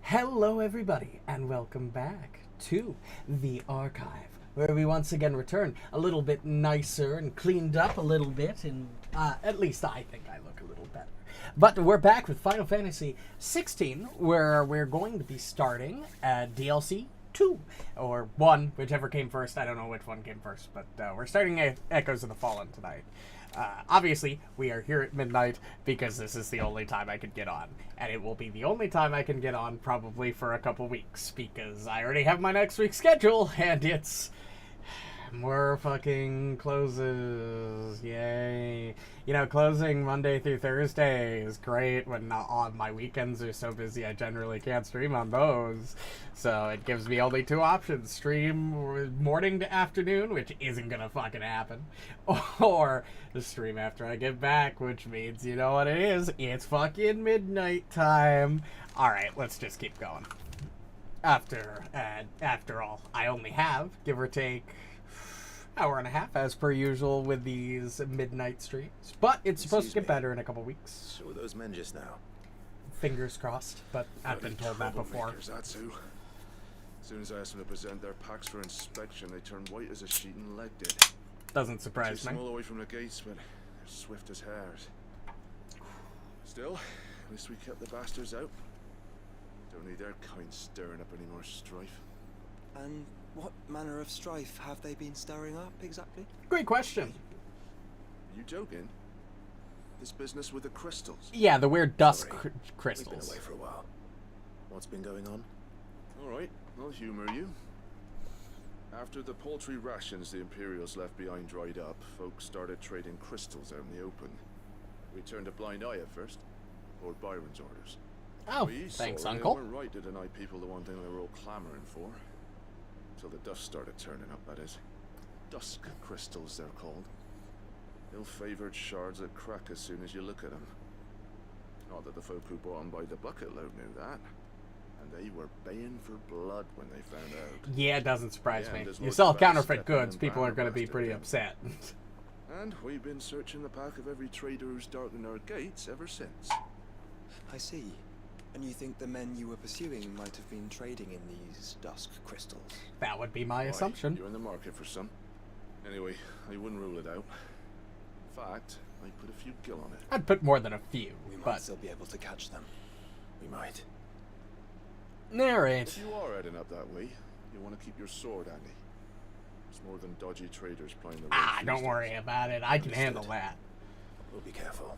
Hello everybody, and welcome back to the archive, where we once again return a little bit nicer and cleaned up a little bit, and at least I think I look a little better. But we're back with Final Fantasy XVI, where we're going to be starting DLC 2, or 1, whichever came first. I don't know which one came first, but we're starting Echoes of the Fallen tonight. Obviously, we are here at midnight because this is the only time I could get on. And it will be the only time I can get on probably for a couple weeks because I already have my next week's schedule and it's more fucking closes. Yay. You know, closing Monday through Thursday is great when not on my weekends are so busy I generally can't stream on those. So it gives me only two options. Stream morning to afternoon, which isn't gonna fucking happen. Or stream after I get back, which means, you know what it is? It's fucking midnight time. Alright, let's just keep going. After all, I only have, give or take, hour and a half as per usual with these midnight streams, but it's supposed to get better in a couple weeks. So those men just now. Fingers crossed, but I've been told that before. That's who. As soon as I asked them to present their packs for inspection, they turned white as a sheet and legged it. Doesn't surprise me. Small away from the gates, but they're swift as hares. Still, at least we kept the bastards out. Don't need their kind stirring up any more strife. And what manner of strife have they been stirring up, exactly? Great question. Are you joking? This business with the crystals? Yeah, the weird dust We've been crystals. away for a while. What's been going on? Alright, I'll humor you. After the paltry rations the Imperials left behind dried up, folks started trading crystals out in the open. We turned a blind eye at first. Lord Byron's orders. Oh, thanks, Uncle. They weren't right to deny people the one thing they were all clamoring for. Till the dust started turning up, that is. Dusk crystals, they're called. Ill-favored shards that crack as soon as you look at them. Not that the folk who bought them by the bucket load knew that. And they were baying for blood when they found out. Yeah, it doesn't surprise me. there's You loads sell of counterfeit backstepping goods, and people are going to be bastard pretty again. upset. And we've been searching the pack of every trader who's darkened our gates ever since. I see. And you think the men you were pursuing might have been trading in these dusk crystals? That would be my Why, assumption. You're in the market for some. Anyway, I wouldn't rule it out. In fact, I'd put a few gil on it. I'd put more than a few, We might but... still be able to catch them. We might. Narrate. If you are heading up that way, you want to keep your sword handy. There's more than dodgy traders playing the road Ah, these don't days. worry about it. I can handle Understood. that. We'll be careful.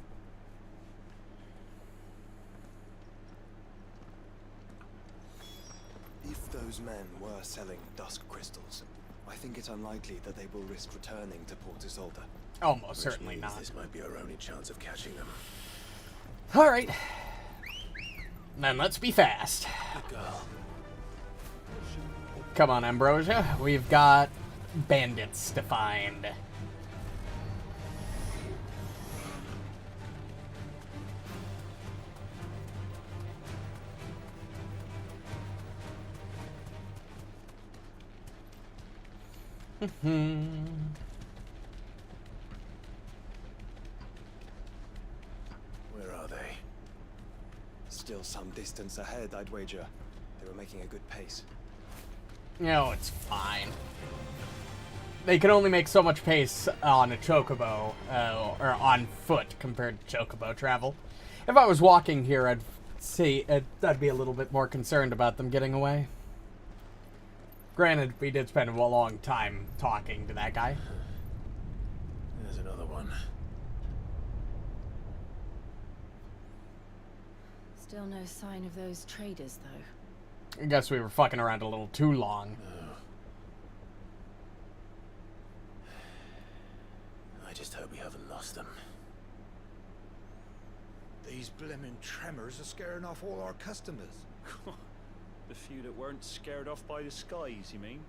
If those men were selling dusk crystals, I think it's unlikely that they will risk returning to Port Isolde. Almost certainly Which means not. This might be our only chance of catching them. Alright. Then let's be fast. Good girl. Come on, Ambrosia. We've got bandits to find. Where are they? Still some distance ahead, I'd wager. They were making a good pace. No, it's fine. They can only make so much pace on a chocobo, or on foot compared to chocobo travel. If I was walking here, I'd be a little bit more concerned about them getting away. Granted, we did spend a long time talking to that guy. There's another one. Still no sign of those traders, though. I guess we were fucking around a little too long. I just hope we haven't lost them. These blimmin' tremors are scaring off all our customers. The few that weren't scared off by the skies, you mean?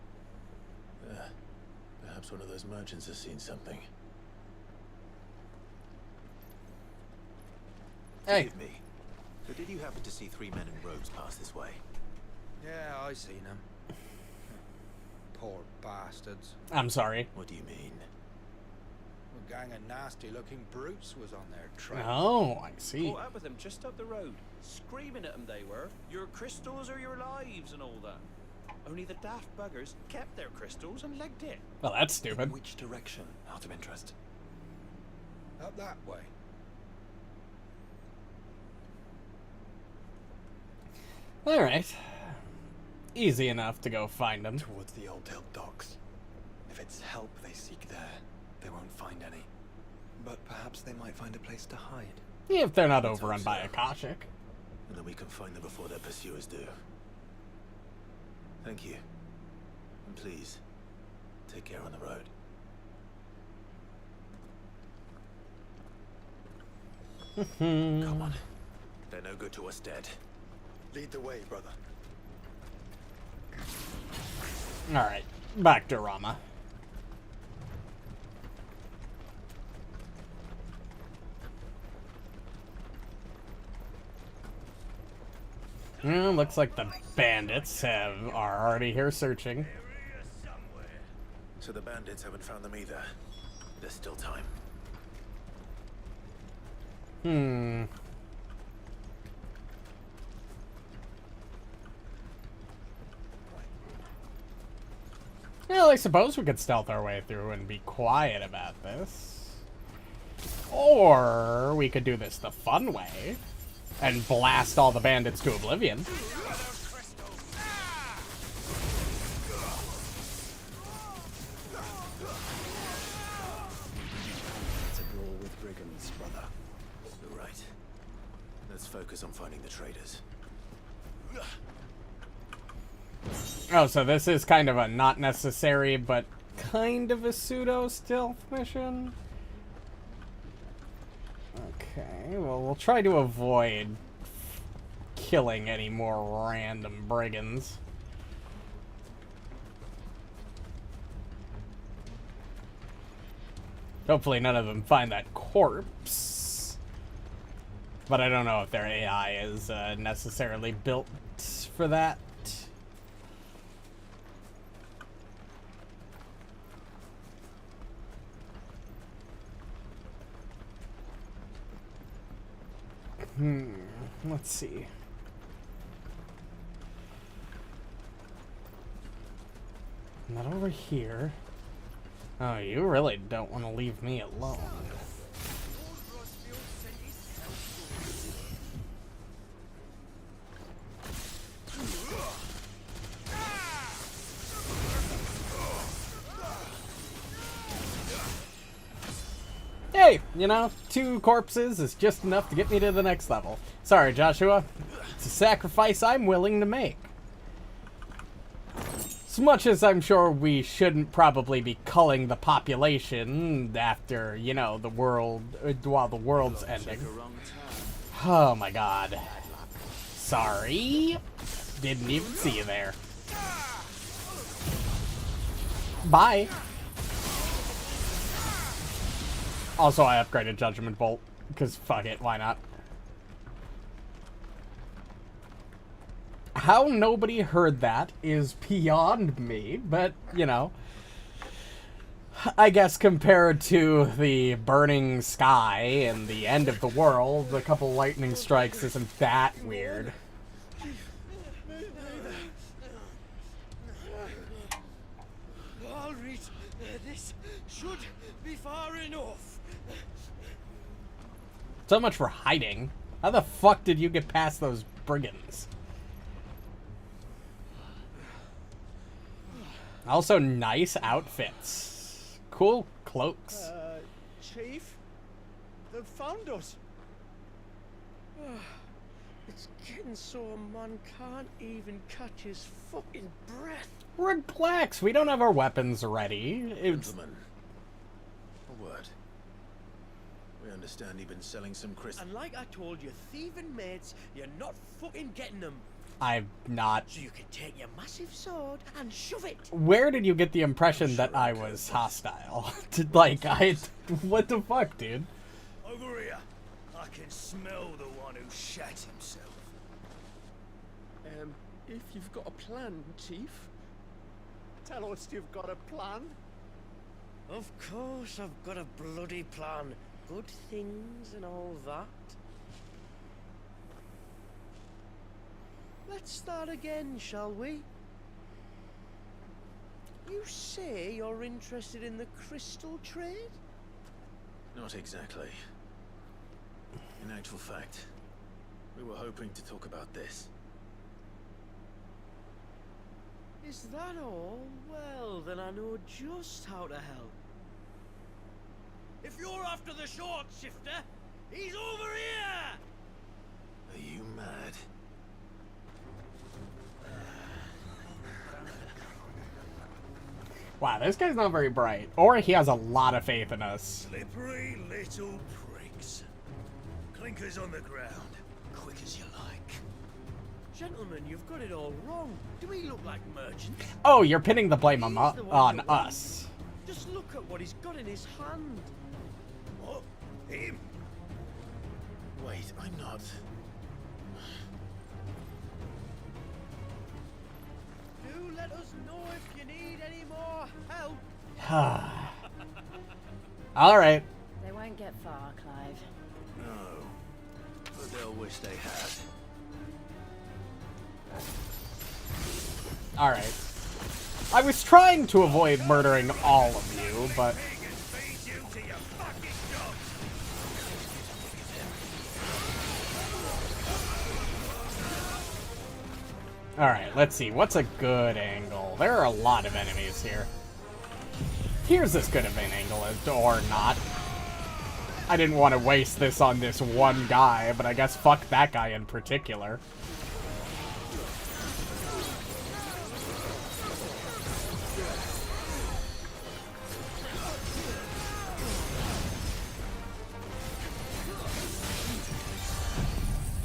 Perhaps one of those merchants has seen something. Hey. Forgive me, but did you happen to see three men in robes pass this way? Yeah, I seen them. Poor bastards. I'm sorry. What do you mean? A gang of nasty-looking brutes was on their trail. Oh, I see. Caught up with them just up the road, screaming at them they were. Your crystals or your lives and all that. Only the daft buggers kept their crystals and legged it. Well, that's stupid. Which direction, out of interest? Up that way. Alright. Easy enough to go find them. Towards the Old Hill docks. If it's help they seek there, they won't find any. But perhaps they might find a place to hide. If they're not overrun by Akashic. And then we can find them before their pursuers do. Thank you. And please, take care on the road. Come on. They're no good to us dead. Lead the way, brother. Alright, back to Rama. Looks like the bandits are already here searching. So the bandits haven't found them either. There's still time. Well, I suppose we could stealth our way through and be quiet about this. Or we could do this the fun way and blast all the bandits to oblivion. It's a brawl with brigands, brother. You're right. Let's focus on finding the traders. Oh, so this is kind of a not necessary, but kind of a pseudo-stealth mission? Okay, well, we'll try to avoid killing any more random brigands. Hopefully none of them find that corpse. But I don't know if their AI is necessarily built for that. Let's see. Not over here. Oh, you really don't want to leave me alone. Hey, you know, 2 corpses is just enough to get me to the next level. Sorry, Joshua. It's a sacrifice I'm willing to make. As much as I'm sure we shouldn't probably be culling the population after, you know, the world, while the world's ending. Oh my god. Sorry. Didn't even see you there. Bye. Also, I upgraded Judgment Bolt, because fuck it, why not? How nobody heard that is beyond me, but, you know, I guess compared to the burning sky and the end of the world, a couple lightning strikes isn't that weird. All right, this should be far enough. So much for hiding. How the fuck did you get past those brigands? Also, nice outfits. Cool cloaks. Chief, they've found us. It's getting so a man can't even catch his fucking breath. Relax, we don't have our weapons ready. It's... Gentlemen, a word. We understand you've been selling some crystals. And like I told your thieving mates, you're not fucking getting them. I'm not... So you can take your massive sword and shove it. Where did you get the impression that I was hostile? Like, what the fuck, dude? Over here. I can smell the one who shat himself. If you've got a plan, Chief. Tell us you've got a plan. Of course, I've got a bloody plan. Good things and all that. Let's start again, shall we? You say you're interested in the crystal trade? Not exactly. In actual fact, we were hoping to talk about this. Is that all? Well, then I know just how to help. If you're after the short shifter, he's over here! Are you mad? Wow, this guy's not very bright. Or he has a lot of faith in us. Slippery little pricks. Clinkers on the ground. Quick as you like. Gentlemen, you've got it all wrong. Do we look like merchants? Oh, you're pinning the blame He's on the one on that won. us. Just look at what he's got in his hand. What? Him? Wait, I'm not. Do let us know if you need any more help. Alright. They won't get far, Clive. No. But they'll wish they had. Alright. I was trying to avoid murdering all of you, but... Pig and feed you to your fucking dog. Alright, let's see. What's a good angle? There are a lot of enemies here. Here's as good of an angle as, or not. I didn't want to waste this on this one guy, but I guess fuck that guy in particular.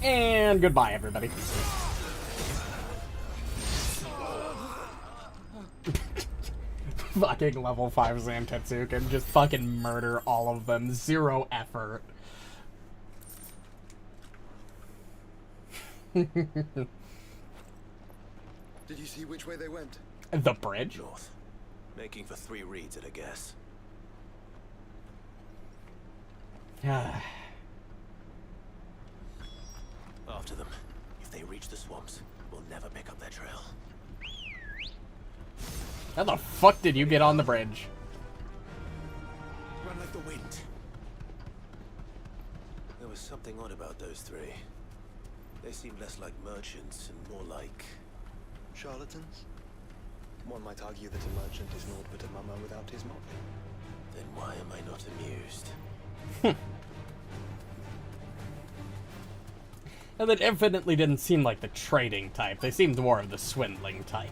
And goodbye, everybody. Fucking level 5 Zantetsu can just fucking murder all of them. Zero effort. Did you see which way they went? The bridge? North. Making for 3 reads at a guess. After them. If they reach the swamps, we'll never pick up their trail. How the fuck did you get on the bridge? Run like the wind. There was something odd about those 3. They seemed less like merchants and more like... Charlatans? One might argue that a merchant is naught but a mummer without his mop. Then why am I not amused? And they definitely didn't seem like the trading type. They seemed more of the swindling type.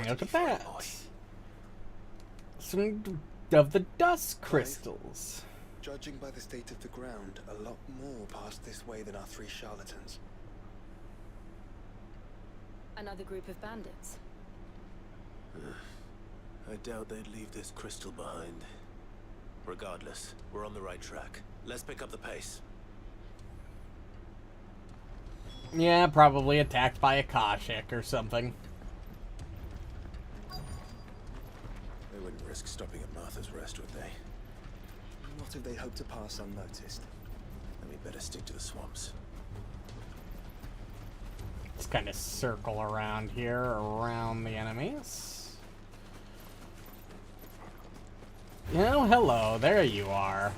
Look at that. Some of the dust crystals. Judging by the state of the ground, a lot more passed this way than our 3 charlatans. Another group of bandits. I doubt they'd leave this crystal behind. Regardless, we're on the right track. Let's pick up the pace. Yeah, probably attacked by a Kashik or something. They wouldn't risk stopping at Martha's Rest, would they? What if they hope to pass unnoticed? Then we'd better stick to the swamps. Let's kind of circle around here, around the enemies. Oh, hello. There you are.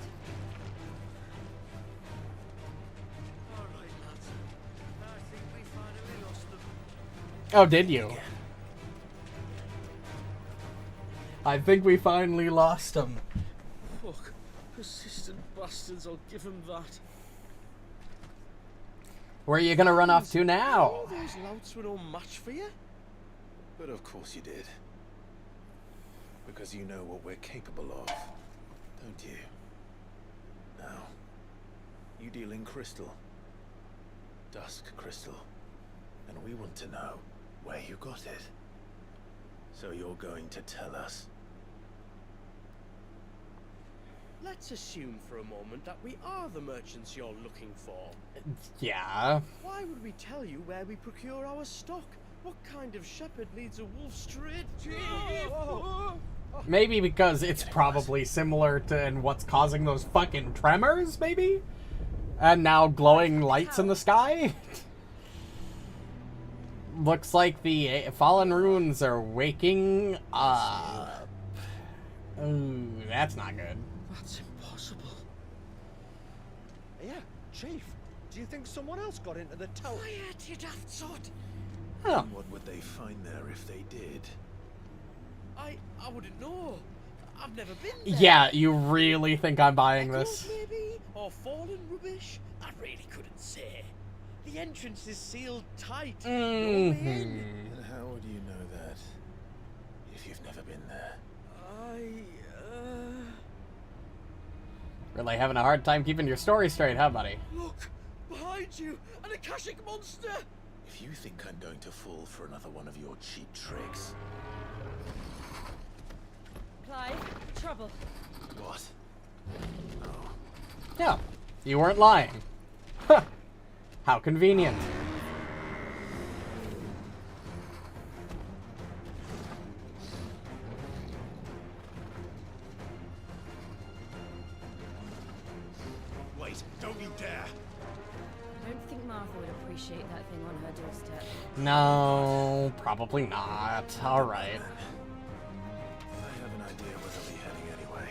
Alright, lads. I think we finally lost them. Oh, did you? I think we finally lost him. Fuck. Persistent bastards, I'll give them that. Where are you gonna run off to now? All those louts were no match for you. But of course you did. Because you know what we're capable of, don't you? Now, you deal in crystal. Dusk crystal. And we want to know where you got it. So you're going to tell us. let's assume for a moment that we are the merchants you're looking for. Yeah. Why would we tell you where we procure our stock? What kind of shepherd leads a wolf straight? Maybe because it's probably similar to and what's causing those fucking tremors, maybe? And now glowing lights in the sky? Looks like the fallen runes are waking up. Ooh, that's not good. That's impossible. Yeah, Chief. Do you think someone else got into the tower? Quiet, you daft sot. Huh. What would they find there if they did? I wouldn't know. I've never been there. Yeah, you really think I'm buying Echoes, this? maybe? Or fallen rubbish? I really couldn't say. The entrance is sealed tight. No way in. And how would you know that if you've never been there? Really having a hard time keeping your story straight, huh, buddy? Look! Behind you! An Akashic monster! If you think I'm going to fall for another one of your cheap tricks. Clive, trouble. What? Oh. Yeah, you weren't lying. Huh. How convenient. Wait, don't you dare! I don't think Martha would appreciate that thing on her doorstep. No, probably not. Alright. I have an idea where they'll be heading anyway.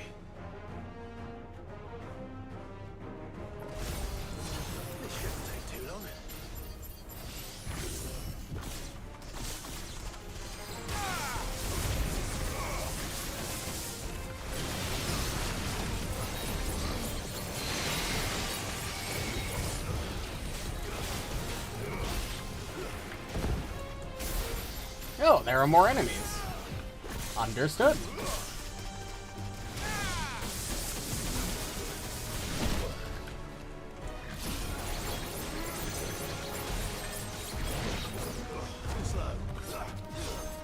This shouldn't take too long. Oh, there are more enemies. Understood.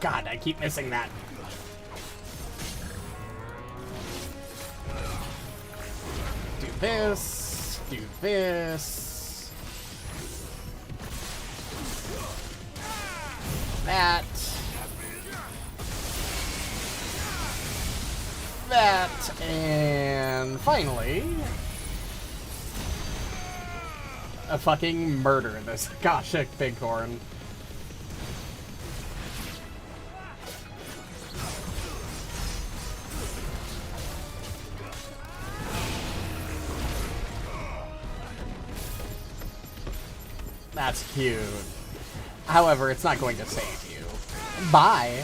God, I keep missing that. Do this. Do this. That. That. And finally, a fucking murder in this Akashic bighorn. That's cute. However, it's not going to save you. Bye.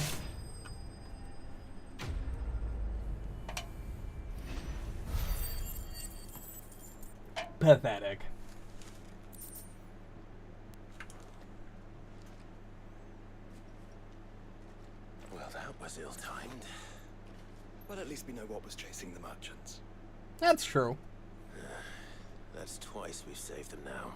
Pathetic. Well, that was ill-timed. Well, at least we know what was chasing the merchants. That's true. That's twice we've saved them now.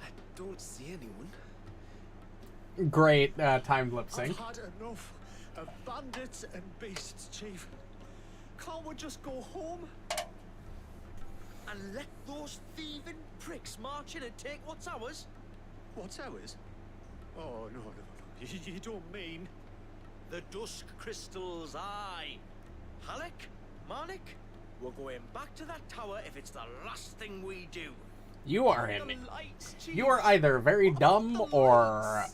I don't see anyone. Great timed lip sync. I've had enough of bandits and beasts, Chief. Can't we just go home? And let those thieving pricks march in and take what's ours? What's ours? Oh, no. You don't mean... The dusk crystals, aye. Halleck, Marnik, we're going back to that tower if it's the last thing we do. You are The in. lights, Chief. You are either very dumb The or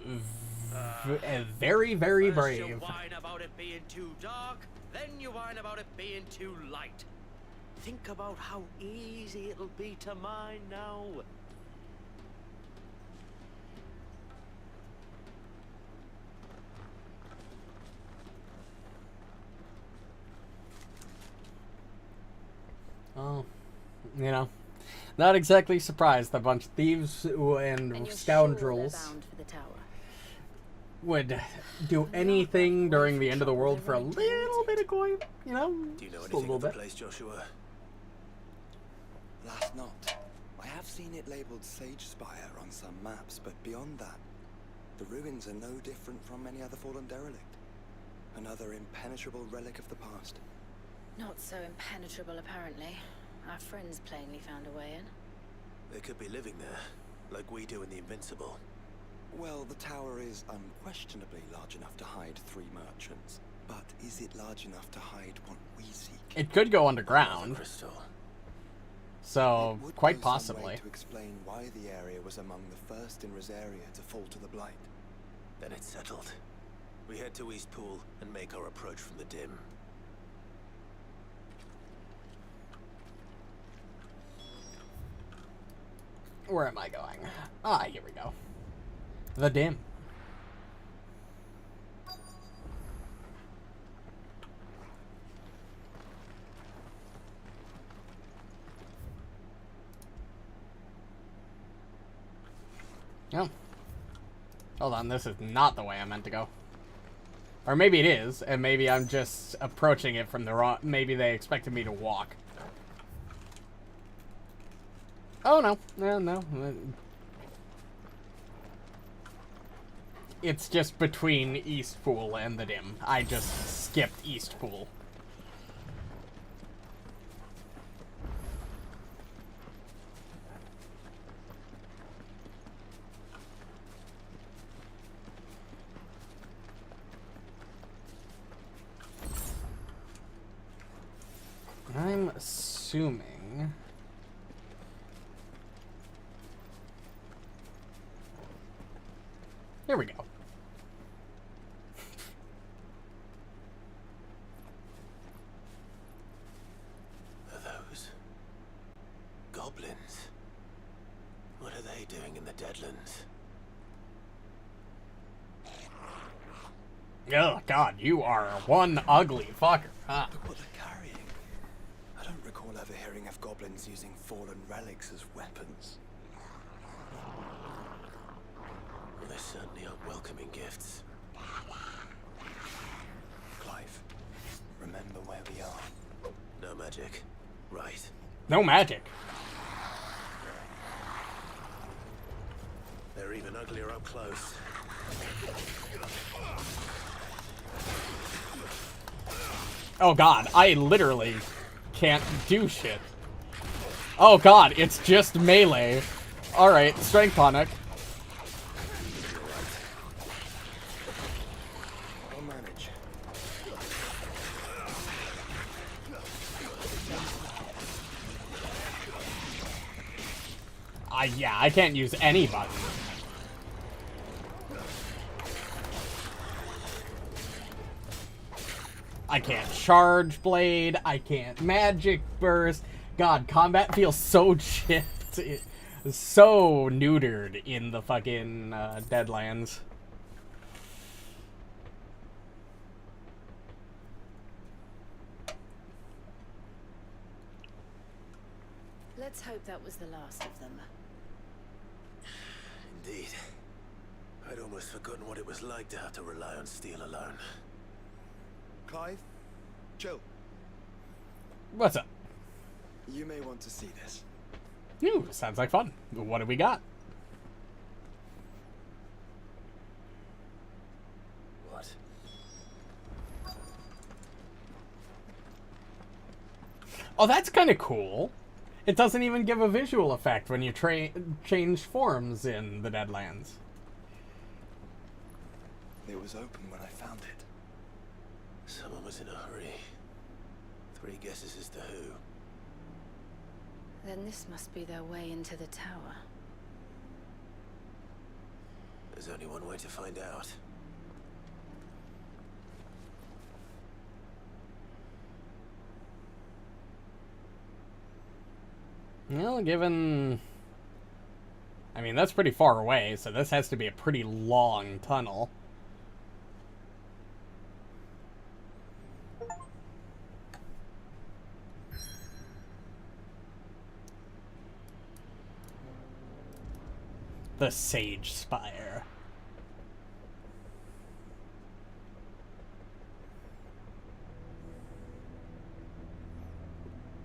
lights. very, very First you brave. whine about it being too dark, then you whine about it being too light. Think about how easy it'll be to mine now. Oh, you know, Not exactly surprised. A bunch of thieves and And you're scoundrels sure they're bound for the tower? would do anything during the end of the world for a little bit of coin, you know? Do you know Just a anything little of the bit. place, Joshua? Last not. I have seen it labeled Sage Spire on some maps, but beyond that, the ruins are no different from any other fallen derelict. Another impenetrable relic of the past. Not so impenetrable, apparently. Our friends plainly found a way in. They could be living there, like we do in the Invincible. Well, the tower is unquestionably large enough to hide 3 merchants. But is it large enough to hide what we seek? It could go underground, Crystal. so It would quite go some possibly. way to explain why the area was among the first in Rosaria to fall to the Blight. Then it's settled. We head to Eastpool and make our approach from the dim. Where am I going? Ah, here we go. The dim. Oh. Hold on, this is not the way I meant to go. Or maybe it is, and maybe I'm just approaching it from the wrong... Maybe they expected me to walk. Oh, no. No. It's just between Eastpool and the dim. I just skipped Eastpool. I'm assuming... Here we go. Are those goblins? What are they doing in the Deadlands? Oh, God, you are one ugly fucker, huh? Look what they're carrying. I don't recall ever hearing of goblins using fallen relics as weapons. Well, they certainly aren't welcoming gifts. Clive, remember where we are. No magic. Right. No magic. They're even uglier up close. Oh, God, I literally can't do shit. Oh, God, it's just melee. Alright, strength tonic. I'll manage. Yeah, I can't use any button. I can't charge blade. I can't magic burst. God, combat feels so chipped. So neutered in the fucking Deadlands. Let's hope that was the last of them. Indeed. I'd almost forgotten what it was like to have to rely on steel alone. Clive, Joe, What's up? you may want to see this. Ooh, sounds like fun. What do we got? What? Oh, that's kind of cool. It doesn't even give a visual effect when you change forms in the Deadlands. It was open when I found it. Someone was in a hurry. 3 guesses as to who. Then this must be their way into the tower. There's only one way to find out. Well, given... I mean, that's pretty far away, so this has to be a pretty long tunnel. The Sage Spire.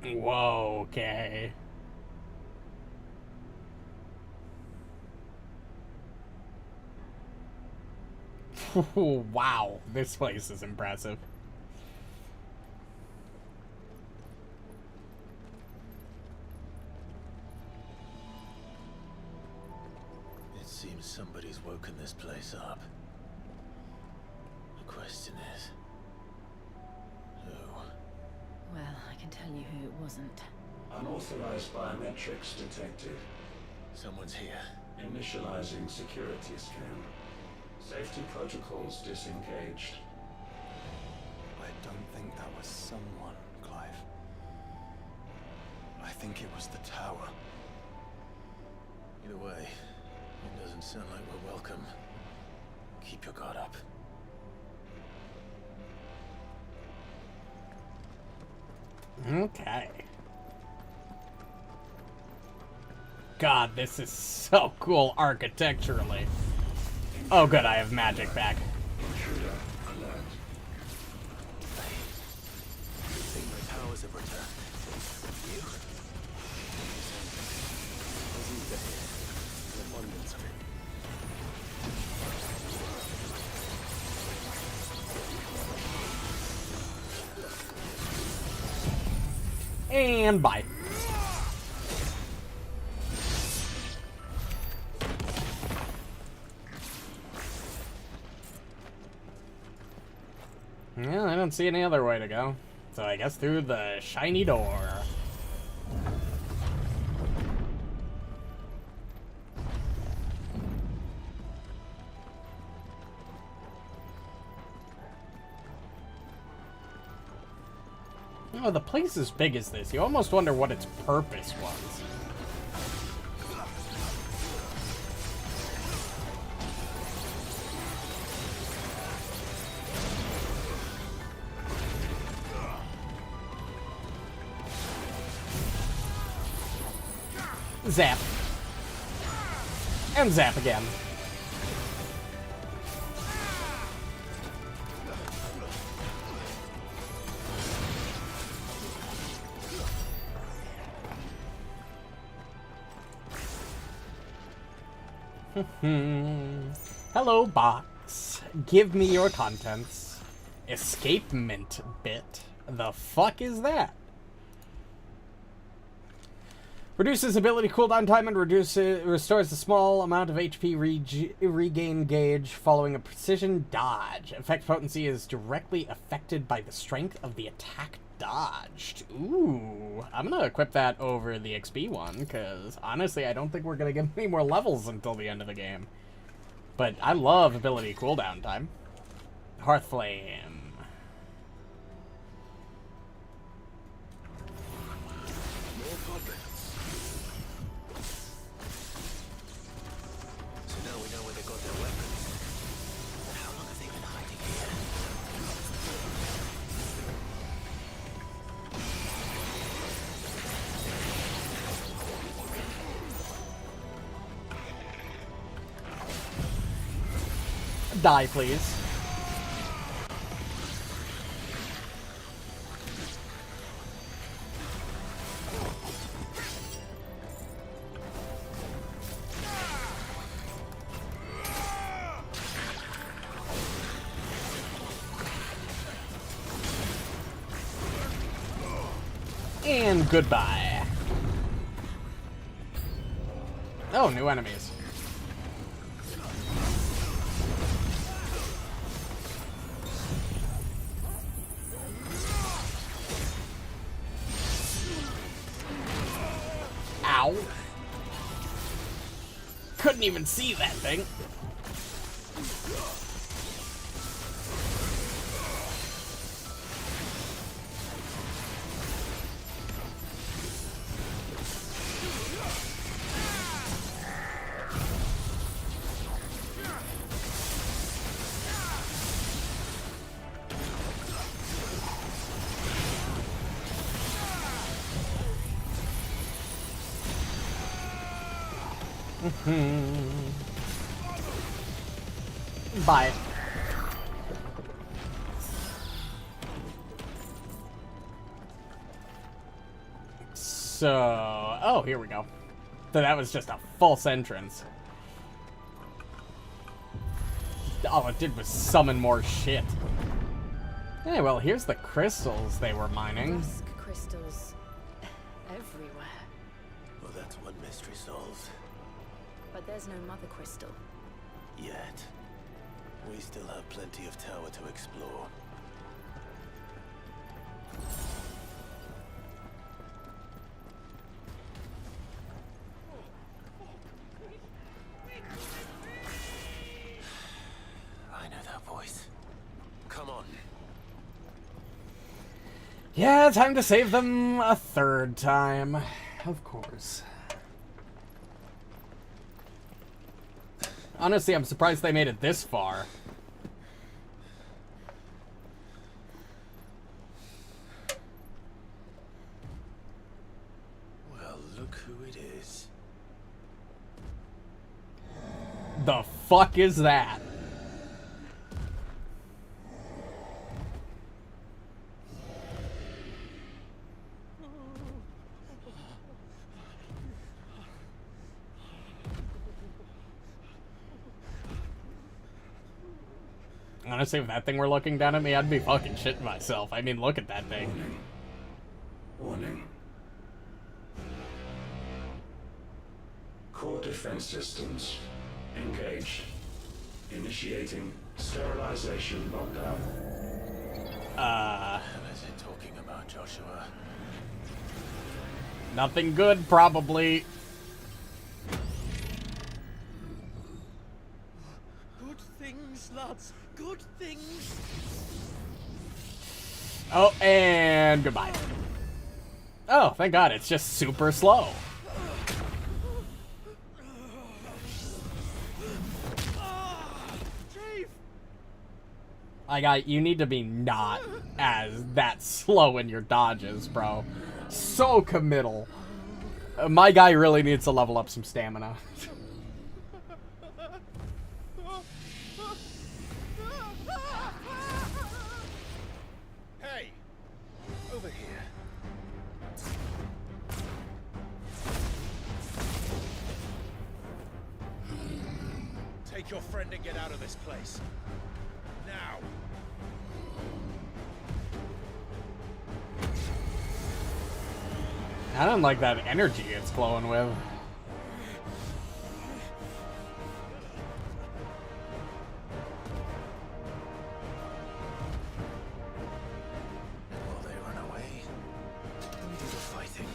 Whoa, okay. Wow, this place is impressive. It seems somebody's woken this place up. The question is, who? Well, I can tell you who it wasn't. Unauthorized biometrics detected. Someone's here. Initializing security scan. Safety protocols disengaged. I don't think that was someone, Clive. I think it was the tower. Either way, it doesn't sound like we're welcome. Keep your guard up. Okay. God, this is so cool architecturally. Oh good, I have magic back. Intruder alert. I think my powers have returned. You? There's ether here. An abundance of it. And bye. Yeah, I don't see any other way to go. So I guess through the shiny door. Oh, the place is big as this. You almost wonder what its purpose was. Zap. And zap again. Hello, box. Give me your contents. Escapement bit. The fuck is that? Reduces ability cooldown time and restores a small amount of HP regain gauge following a precision dodge. Effect potency is directly affected by the strength of the attack dodged. Ooh, I'm gonna equip that over the XP one, because honestly, I don't think we're gonna get any more levels until the end of the game. But I love ability cooldown time. Hearthflame. So now we know where they got their weapons. How long have they been hiding here? Die, please. And goodbye. Oh, new enemies. Ow. Couldn't even see that thing. Bye. So, oh, here we go. So that was just a false entrance. All it did was summon more shit. Hey, well, here's the crystals they were mining. Dusk crystals everywhere. Well, that's one mystery solved. But there's no mother crystal. Yet. We still have plenty of tower to explore. I know that voice. Come on. Yeah, time to save them a third time. Of course. Honestly, I'm surprised they made it this far. Well, look who it is. The fuck is that? Honestly, if that thing were looking down at me, I'd be fucking shitting myself. I mean, look at that thing. Warning. Core defense systems engaged. Initiating sterilization lockdown. What is it talking about, Joshua? Nothing good, probably. Good things, lads. Good things. Oh, and goodbye. Oh, thank God, it's just super slow. You need to be not as that slow in your dodges, bro. So committal. My guy really needs to level up some stamina. Hey! Over here. Take your friend and get out of this place. Now! I don't like that energy it's flowing with. Will they run away? Let me do the fighting.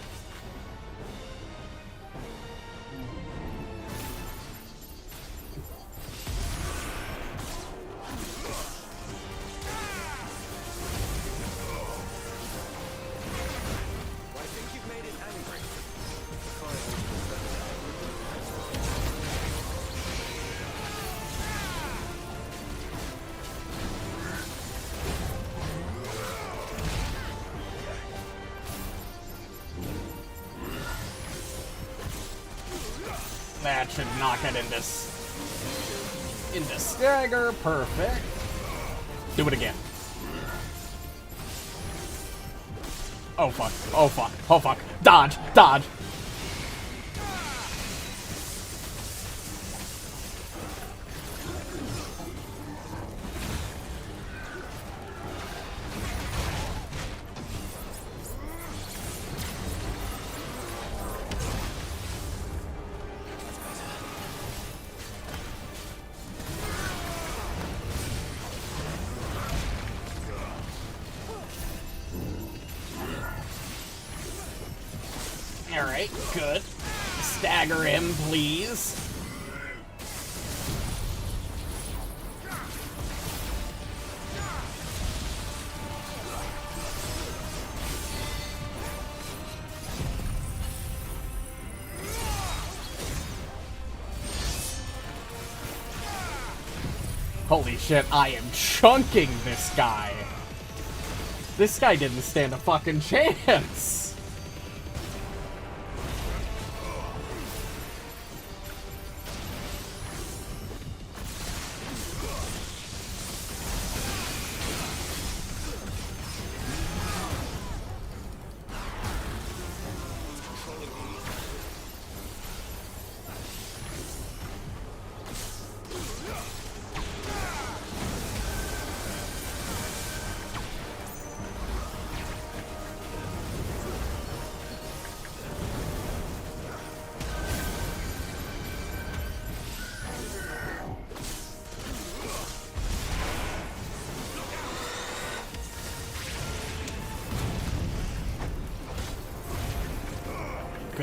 I think you've made it angry. That should knock it into stagger. Perfect. Do it again. Oh fuck. Oh fuck. Oh fuck. Dodge. Dodge. Alright, good. Stagger him, please. Holy shit, I am chunking this guy. This guy didn't stand a fucking chance.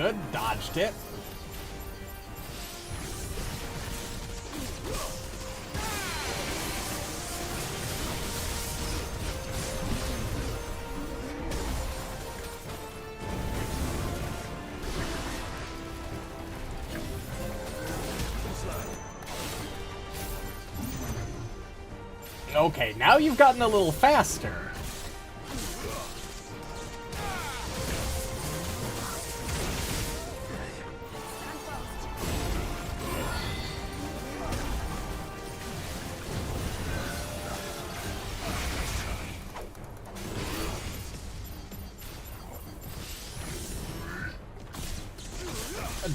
good. Dodged it. Okay, now you've gotten a little faster.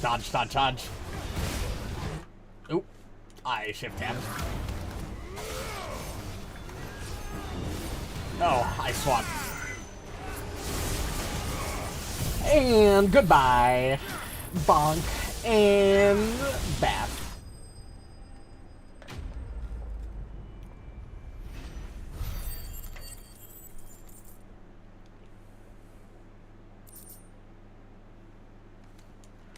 Dodge, dodge, dodge. Oop. I shift tabbed. Oh, I swapped. And goodbye. Bonk. And bat.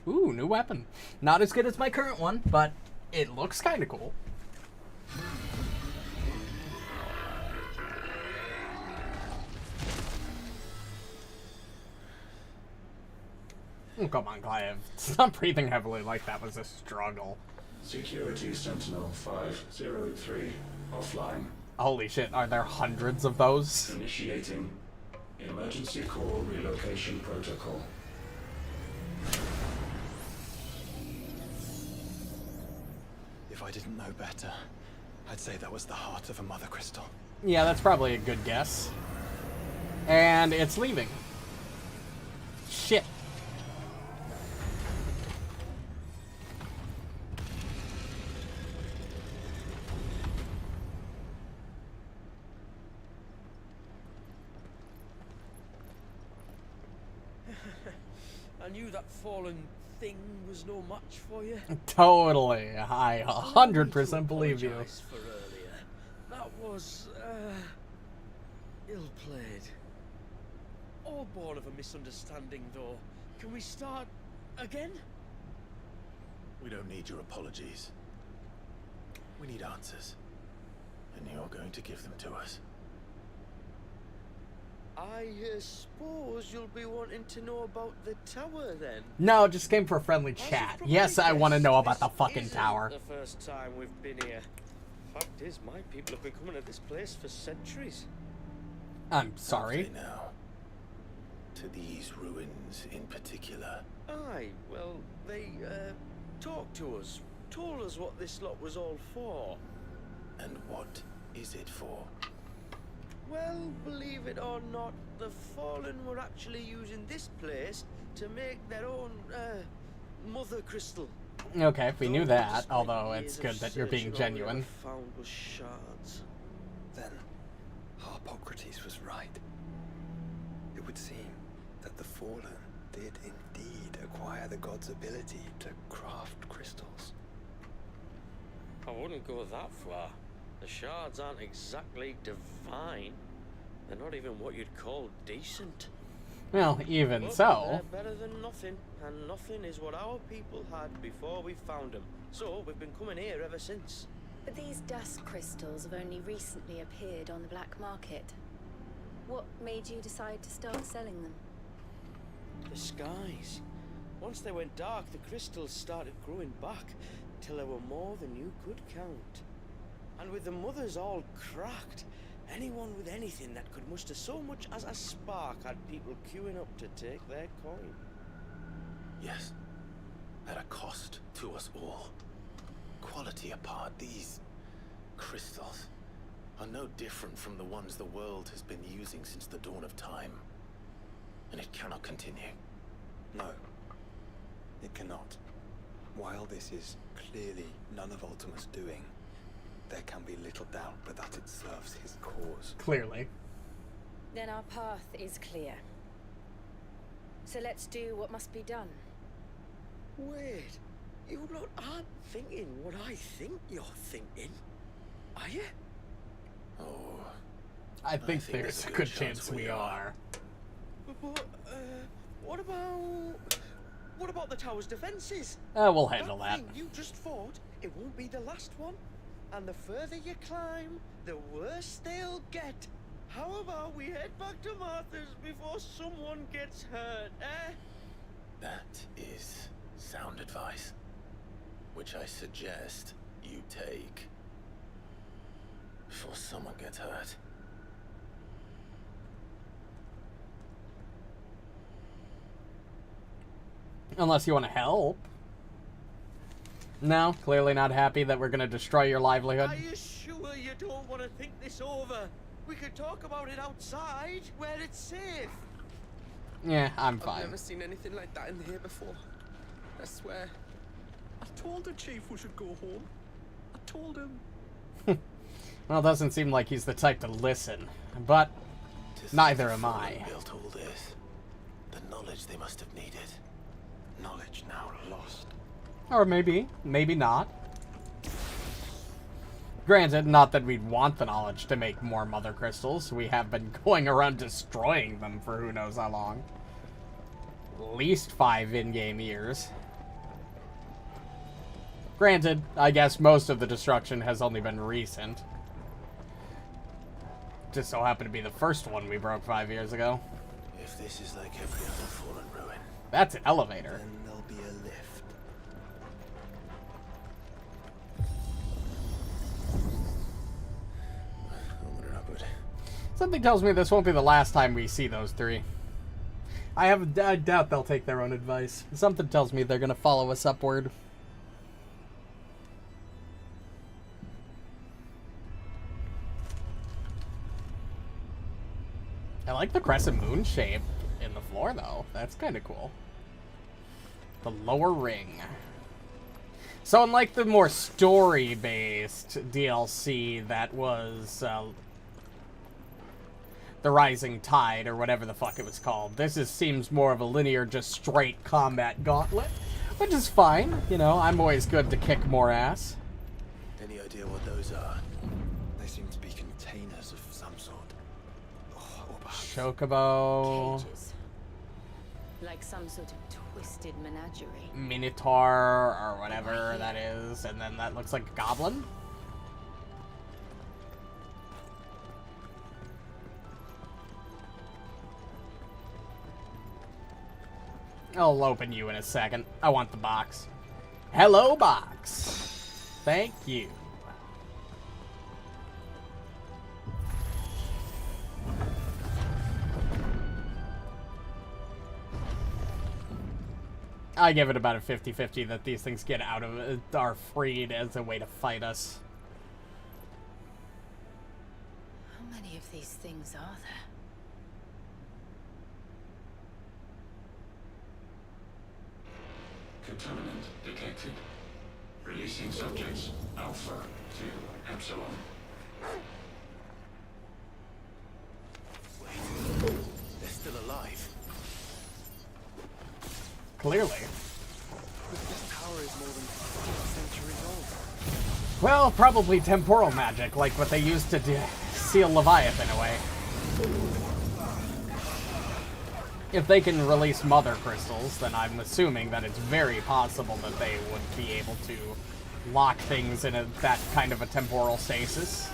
Ooh, new weapon. Not as good as my current one, but it looks kind of cool. Oh, come on, Clive. Stop breathing heavily like that was a struggle. Security Sentinel 503 offline. Holy shit, are there hundreds of those? Initiating emergency core relocation protocol. If I didn't know better, I'd say that was the heart of a mother crystal. Yeah, that's probably a good guess. And it's leaving. Shit. I knew that fallen thing was no match for you. Totally. I 100% believe you. Apologise for earlier. That was, ill-played. All born of a misunderstanding, though. Can we start again? We don't need your apologies. We need answers. And you're going to give them to us. I suppose you'll be wanting to know about the tower, then? No, just came for a friendly chat. Yes, I want to know about the fucking tower. The first time we've been here. Fact is, my people have been coming to this place for centuries. I'm sorry. Okay, now. To these ruins in particular. Aye, well, they, talked to us. Told us what this lot was all for. And what is it for? Well, believe it or not, the Fallen were actually using this place to make their own, mother crystal. Okay, we knew that, Despite although years it's of good that you're being searching, all we genuine. ever found was shards. Then, Harpocrates was right. It would seem that the Fallen did indeed acquire the god's ability to craft crystals. I wouldn't go that far. The shards aren't exactly divine. They're not even what you'd call decent. Well, even But so. they're better than nothing, and nothing is what our people had before we found them. So we've been coming here ever since. But these dust crystals have only recently appeared on the black market. What made you decide to start selling them? The skies. Once they went dark, the crystals started growing back, till there were more than you could count. And with the mothers all cracked, anyone with anything that could muster so much as a spark had people queuing up to take their coin. Yes. At a cost to us all. Quality apart, these crystals are no different from the ones the world has been using since the dawn of time. And it cannot continue. No, it cannot. While this is clearly none of Ultima's doing, there can be little doubt but that it serves his cause. Clearly. Then our path is clear. So let's do what must be done. Wait, you lot aren't thinking what I think you're thinking, are you? Oh, I think there's a good chance we are. But what about... What about the tower's defenses? We'll handle that. Thing you just fought, it won't be the last one. And the further you climb, the worse they'll get. How about we head back to Martha's before someone gets hurt, eh? That is sound advice, which I suggest you take before someone gets hurt. Unless you want to help. No, clearly not happy that we're going to destroy your livelihood. Are you sure you don't want to think this over? We could talk about it outside, where it's safe. Yeah, I'm fine. I've never seen anything like that in here before. I swear. I told the chief we should go home. I told him. Well, it doesn't seem like he's the type to listen. But neither am I. Built all this. The knowledge they must have needed. Knowledge now lost. Or maybe not. Granted, not that we'd want the knowledge to make more mother crystals. We have been going around destroying them for who knows how long. At least 5 in-game years. Granted, I guess most of the destruction has only been recent. Just so happened to be the first one we broke 5 years ago. If this is like every other fallen ruin, that's an elevator. Then there'll be a lift. Something tells me this won't be the last time we see those 3. I doubt they'll take their own advice. Something tells me they're gonna follow us upward. I like the crescent moon shape in the floor, though. That's kind of cool. The lower ring. So unlike the more story-based DLC that was the Rising Tide, or whatever the fuck it was called, seems more of a linear, just straight combat gauntlet, which is fine. You know, I'm always good to kick more ass. Any idea what those are? They seem to be containers of some sort. Or perhaps Chocobo. Cages. Like some sort of twisted menagerie. Minotaur, or whatever that is. And then that looks like a goblin. I'll open you in a second. I want the box. Hello, box. Thank you. I give it about a 50-50 that these things get out of it, are freed as a way to fight us. How many of these things are there? Contaminant detected. Releasing subjects Alpha to Epsilon. Wait, they're still alive. Clearly. This tower is more than 5 centuries old. Well, probably temporal magic, like what they used to seal Leviathan away. If they can release mother crystals, then I'm assuming that it's very possible that they would be able to lock things in that kind of a temporal stasis.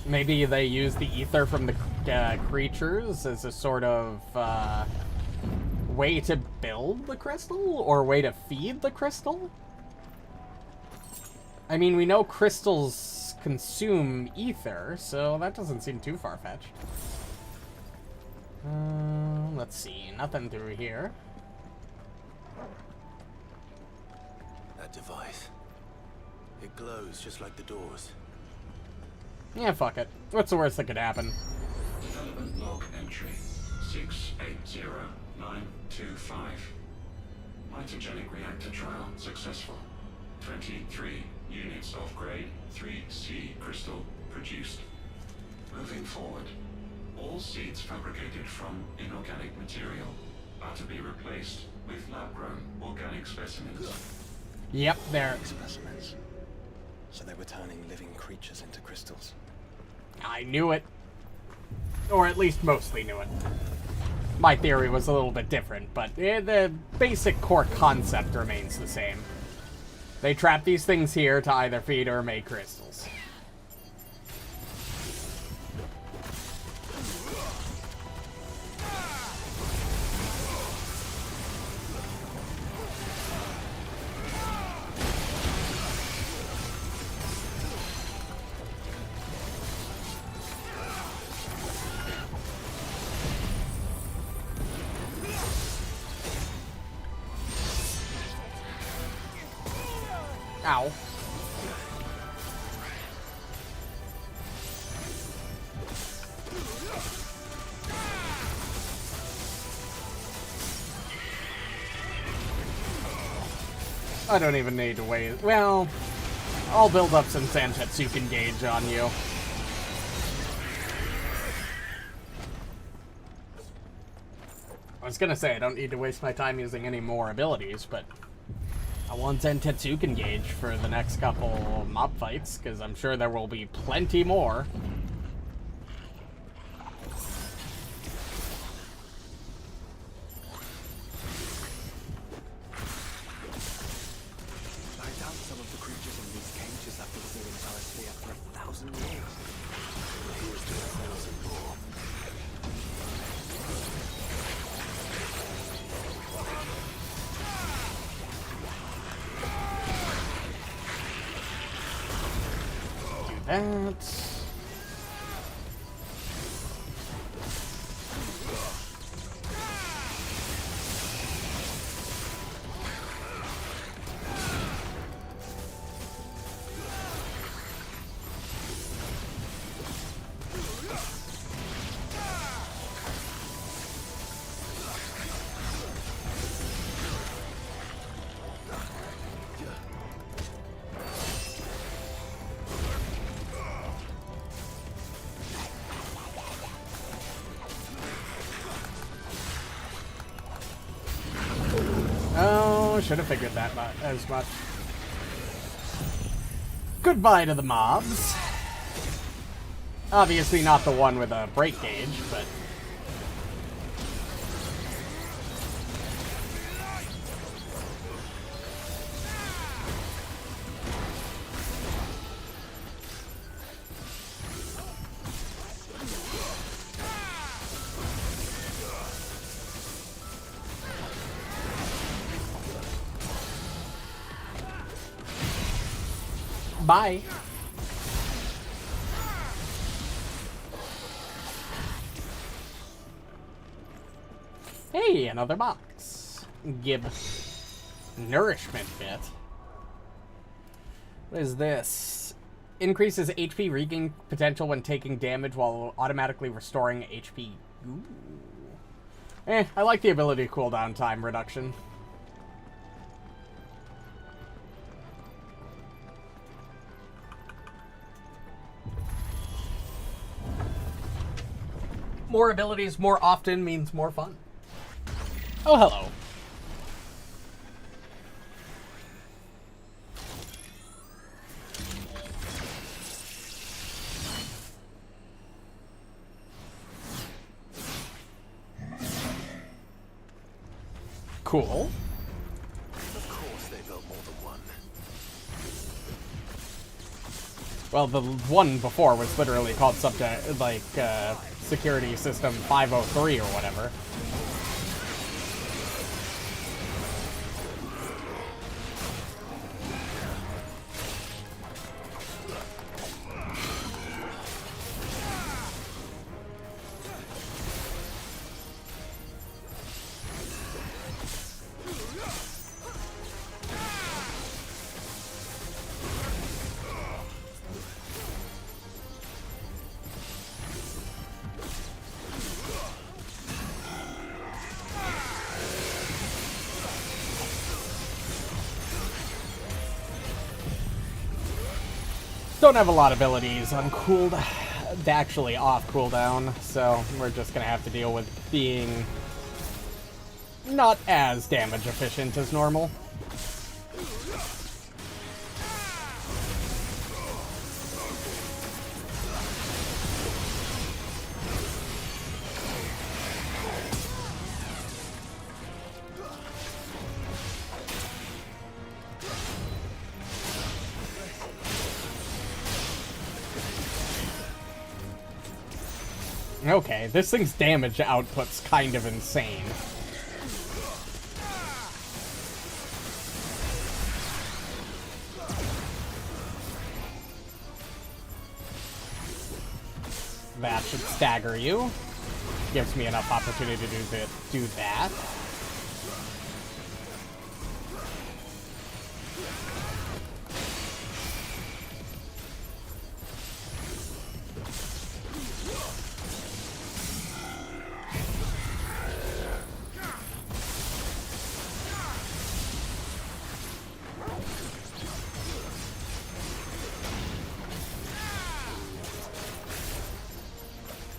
Maybe they use the ether from the creatures as a sort of way to build the crystal, or way to feed the crystal? I mean, we know crystals consume ether, so that doesn't seem too far-fetched. Let's see, nothing through here. That device. It glows just like the doors. Yeah, fuck it. What's the worst that could happen? Development log entry 680925. Mitogenic reactor trial successful. 23 units of grade 3C crystal produced. Moving forward, all seeds fabricated from inorganic material are to be replaced with lab-grown organic specimens. Yep, there. Specimens. So they were turning living creatures into crystals. I knew it. Or at least mostly knew it. My theory was a little bit different, but the basic core concept remains the same. They trap these things here to either feed or make crystals. Ow. I don't even need to wait. Well, I'll build up some Santetsuken gauge on you. I was gonna say I don't need to waste my time using any more abilities, but I want Zentetsuken gauge for the next couple mob fights, because I'm sure there will be plenty more. I doubt some of the creatures in these cages have been here in Valisthea for 1,000 years. Here's to 1,000 more. That. Oh, should have figured that as much. Goodbye to the mobs. Obviously not the one with a break gauge, but... Bye. Hey, another box. Gib. Nourishment bit. What is this? Increases HP regain potential when taking damage while automatically restoring HP. Ooh. I like the ability cooldown time reduction. More abilities more often means more fun. Oh, hello. Cool. Of course they built more than one. Well, the one before was literally called subject, like, Security System 503 or whatever. don't have a lot of abilities on actually off cooldown, so we're just gonna have to deal with being not as damage efficient as normal. Okay, this thing's damage output's kind of insane. That should stagger you. Gives me enough opportunity to do that.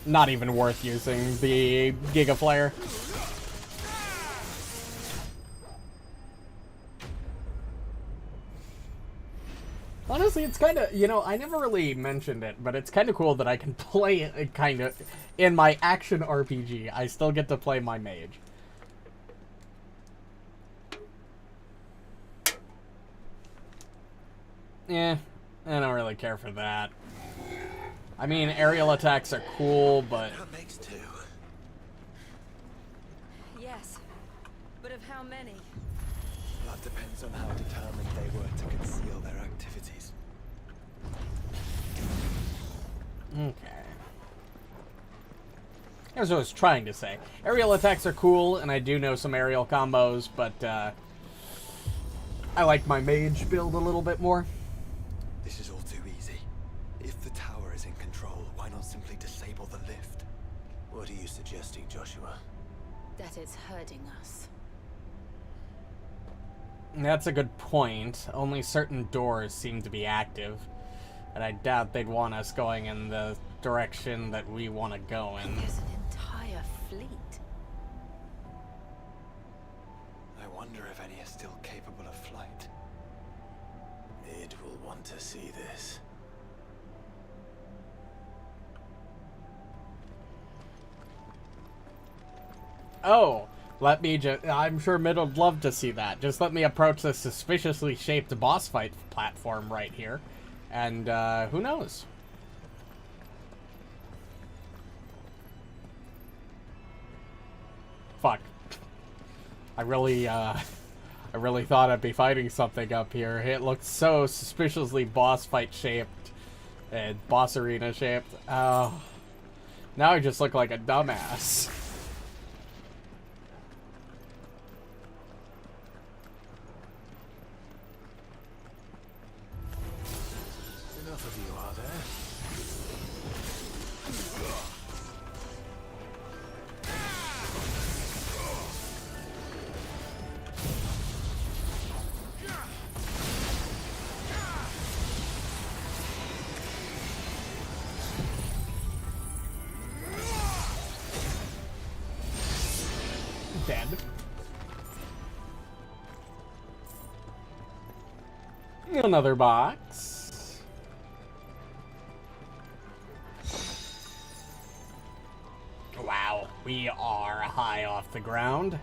Not even worth using the Giga Flare. Honestly, it's kind of, you know, I never really mentioned it, but it's kind of cool that I can play it kind of in my action RPG. I still get to play my mage. Yeah, I don't really care for that. I mean, aerial attacks are cool, but... That makes two. Yes, but of how many? That depends on how determined they were to conceal their activities. Okay. That's what I was trying to say. Aerial attacks are cool, and I do know some aerial combos, but I like my mage build a little bit more. This is all too easy. If the tower is in control, why not simply disable the lift? What are you suggesting, Joshua? That it's hurting us. That's a good point. Only certain doors seem to be active, and I doubt they'd want us going in the direction that we want to go in. There's an entire fleet. I wonder if any are still capable of flight. Mid will want to see this. Oh, let me just... I'm sure Mid would love to see that. Just let me approach this suspiciously shaped boss fight platform right here. And, who knows? Fuck. I really thought I'd be fighting something up here. It looked so suspiciously boss fight shaped. And boss arena shaped. Oh. Now I just look like a dumbass. Enough of you, are there? Dead. Another box. Wow, we are high off the ground.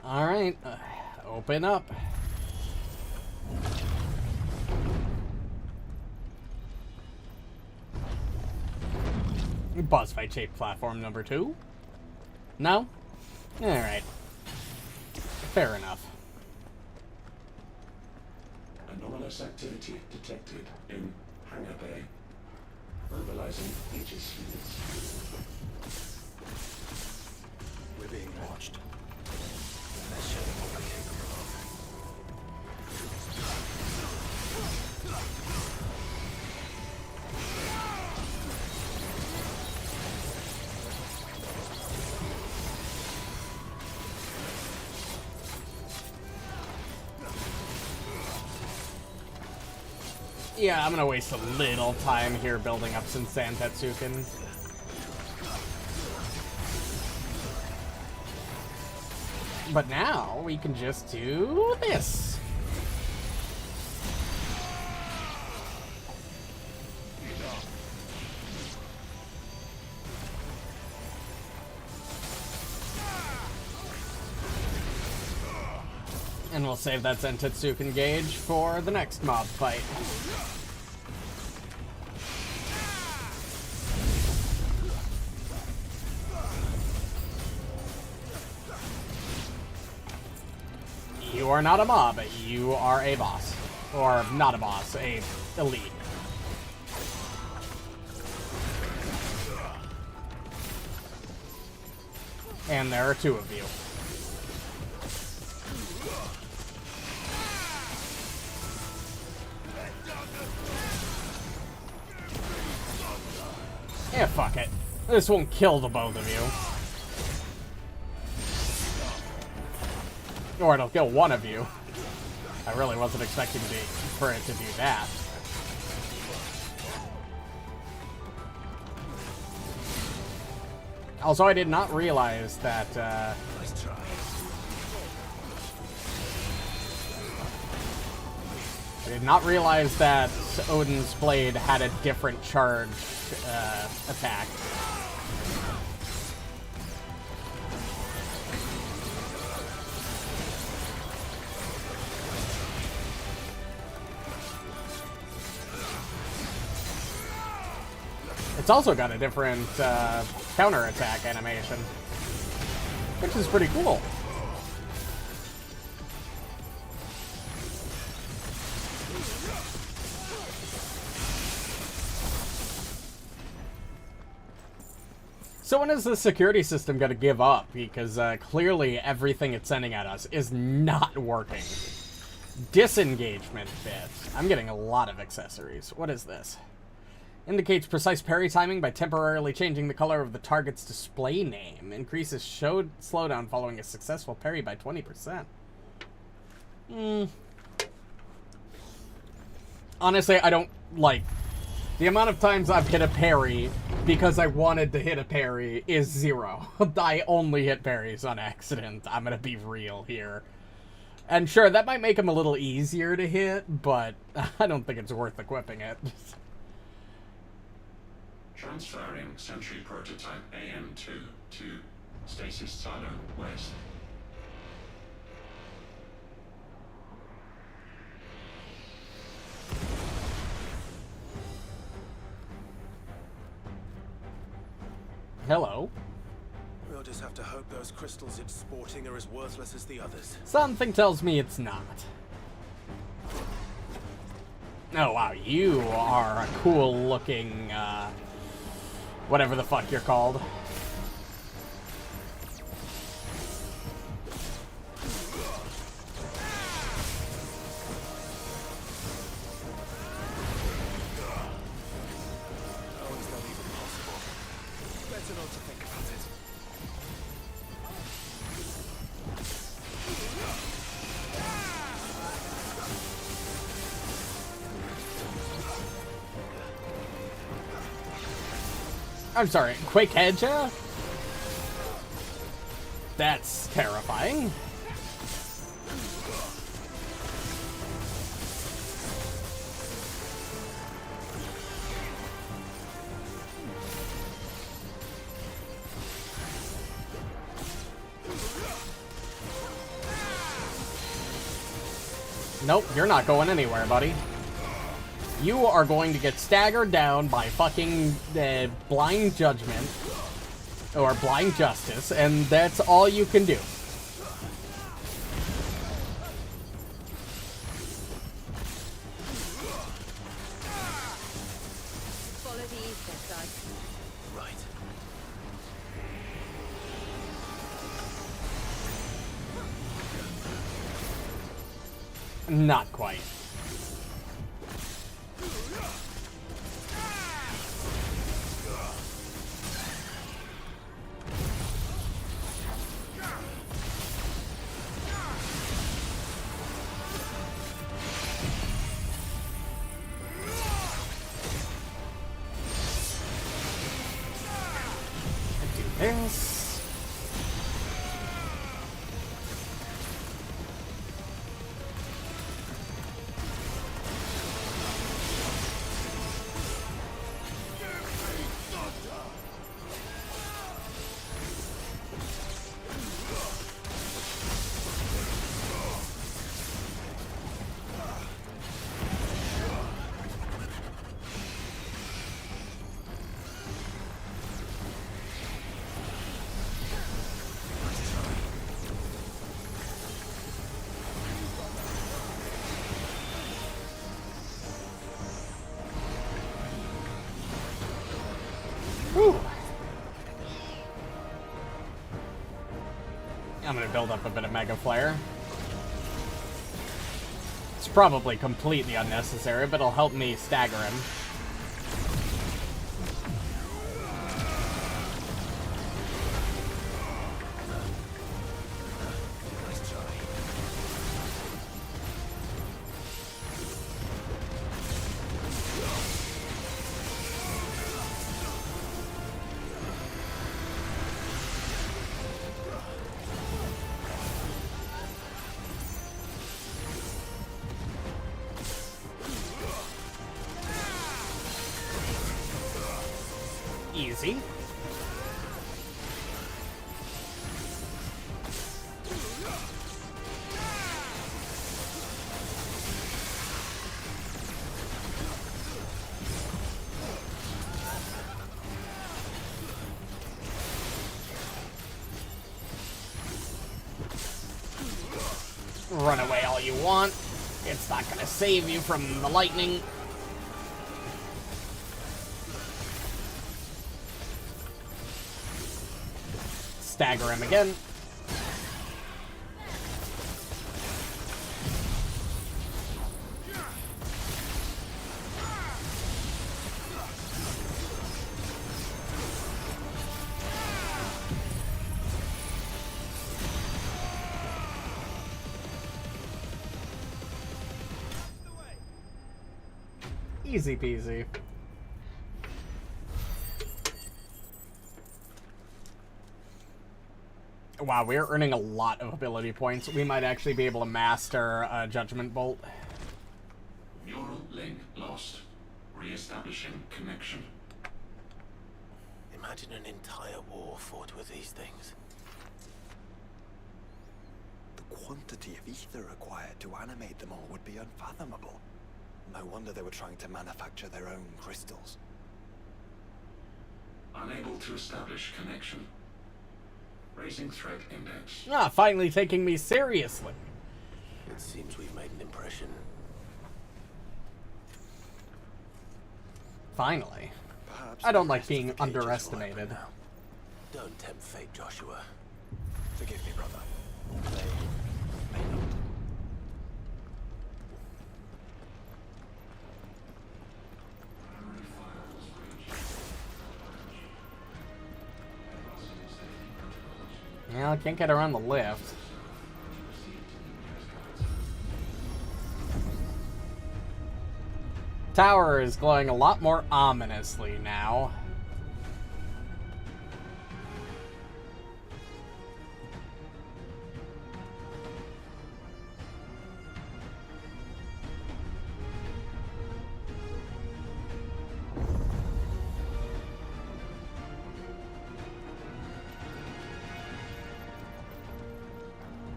All right, open up. Boss fight shaped platform number 2? No? Alright. Fair enough. Anomalous activity detected in Hangar Bay. Mobilizing Aegis units. We're We're being watched. Let's show them what we're capable of. Yeah, I'm gonna waste a little time here building up some Santetsuken. But now we can just do this. And we'll save that Sentetsuken gauge for the next mob fight. You are not a mob, you are a boss. Or not a boss, a elite. And there are two of you. Yeah, fuck it. This won't kill the both of you. Or it'll kill one of you. I really wasn't expecting for it to do that. Also, I did not realize that, Nice try. I did not realize that Odin's Blade had a different charge, attack. It's also got a different counter-attack animation, which is pretty cool. So when is the security system going to give up? Because clearly everything it's sending at us is not working. Disengagement bit. I'm getting a lot of accessories. What is this? Indicates precise parry timing by temporarily changing the color of the target's display name. Increases slowdown following a successful parry by 20%. Honestly, I don't like... The amount of times I've hit a parry because I wanted to hit a parry is 0. I only hit parries on accident. I'm gonna be real here. And sure, that might make him a little easier to hit, but I don't think it's worth equipping it. Transferring Sentry Prototype AM2 to Stasis Silo West. Hello. We'll just have to hope those crystals it's sporting are as worthless as the others. Something tells me it's not. Oh wow, you are a cool looking, whatever the fuck you're called. How is that even possible? Better not to think about it. I'm sorry, Quake Hedja? That's terrifying. Nope, you're not going anywhere, buddy. You are going to get staggered down by fucking blind judgment or blind justice, and that's all you can do. Follow the ether, guys. Right. Not quite. This. Whew. I'm gonna build up a bit of Mega Flare. It's probably completely unnecessary, but it'll help me stagger him. Easy. Run away all you want. It's not gonna save you from the lightning. Stagger him again. Easy peasy. Wow, we're earning a lot of ability points. We might actually be able to master Judgment Bolt. Neural link lost. Re-establishing connection. Imagine an entire war fought with these things. The quantity of ether required to animate them all would be unfathomable. No wonder they were trying to manufacture their own crystals. Unable to establish connection. Raising threat index. Ah, finally taking me seriously. It seems we've made an impression. Finally. Perhaps I don't the like rest of being the cages will underestimated. open now. Don't tempt fate, Joshua. Forgive me, brother. They may not. Yeah, I can't get around the lift. Tower is glowing a lot more ominously now.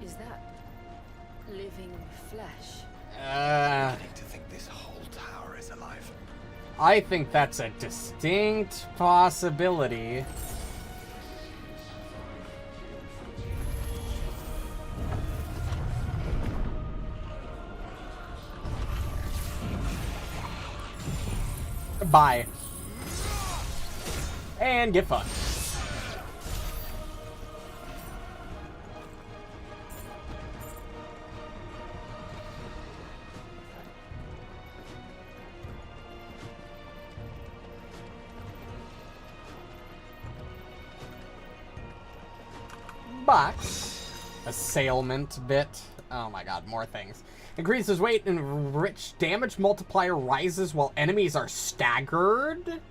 Is that living flesh? I need to think this whole tower is alive. I think that's a distinct possibility. Bye. And get fucked. box. Assailment bit. Oh my god, more things. Increases weight and enriched damage multiplier rises while enemies are staggered.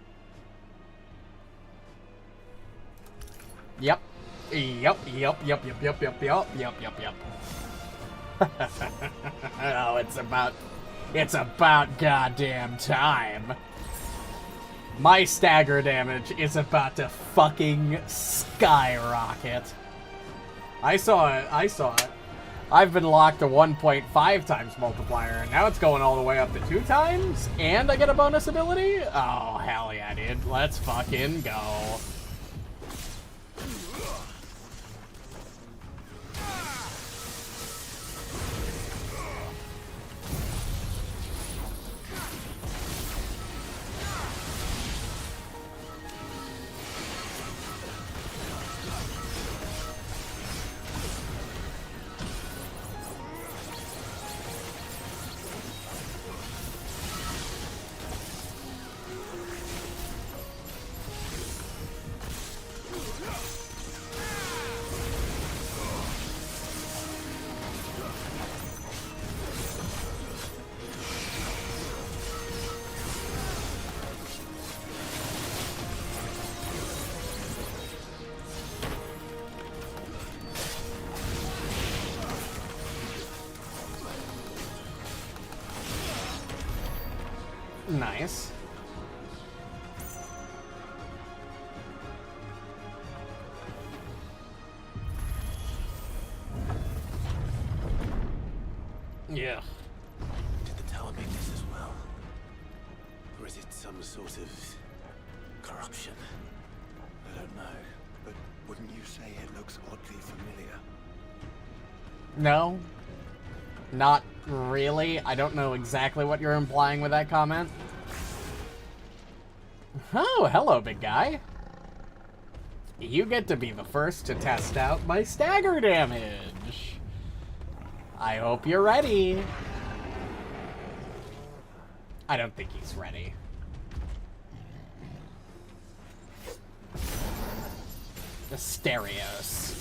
Yep. Yep. Oh, it's about goddamn time. My stagger damage is about to fucking skyrocket. I saw it. I've been locked to 1.5 times multiplier, and now it's going all the way up to 2 times, and I get a bonus ability? Oh, hell yeah, dude. Let's fucking go. Nice. Yeah. Did the tower make this as well? Or is it some sort of corruption? I don't know, but wouldn't you say it looks oddly familiar? No. Not really. I don't know exactly what you're implying with that comment. Oh, hello, big guy. You get to be the first to test out my stagger damage. I hope you're ready. I don't think he's ready. Asterios.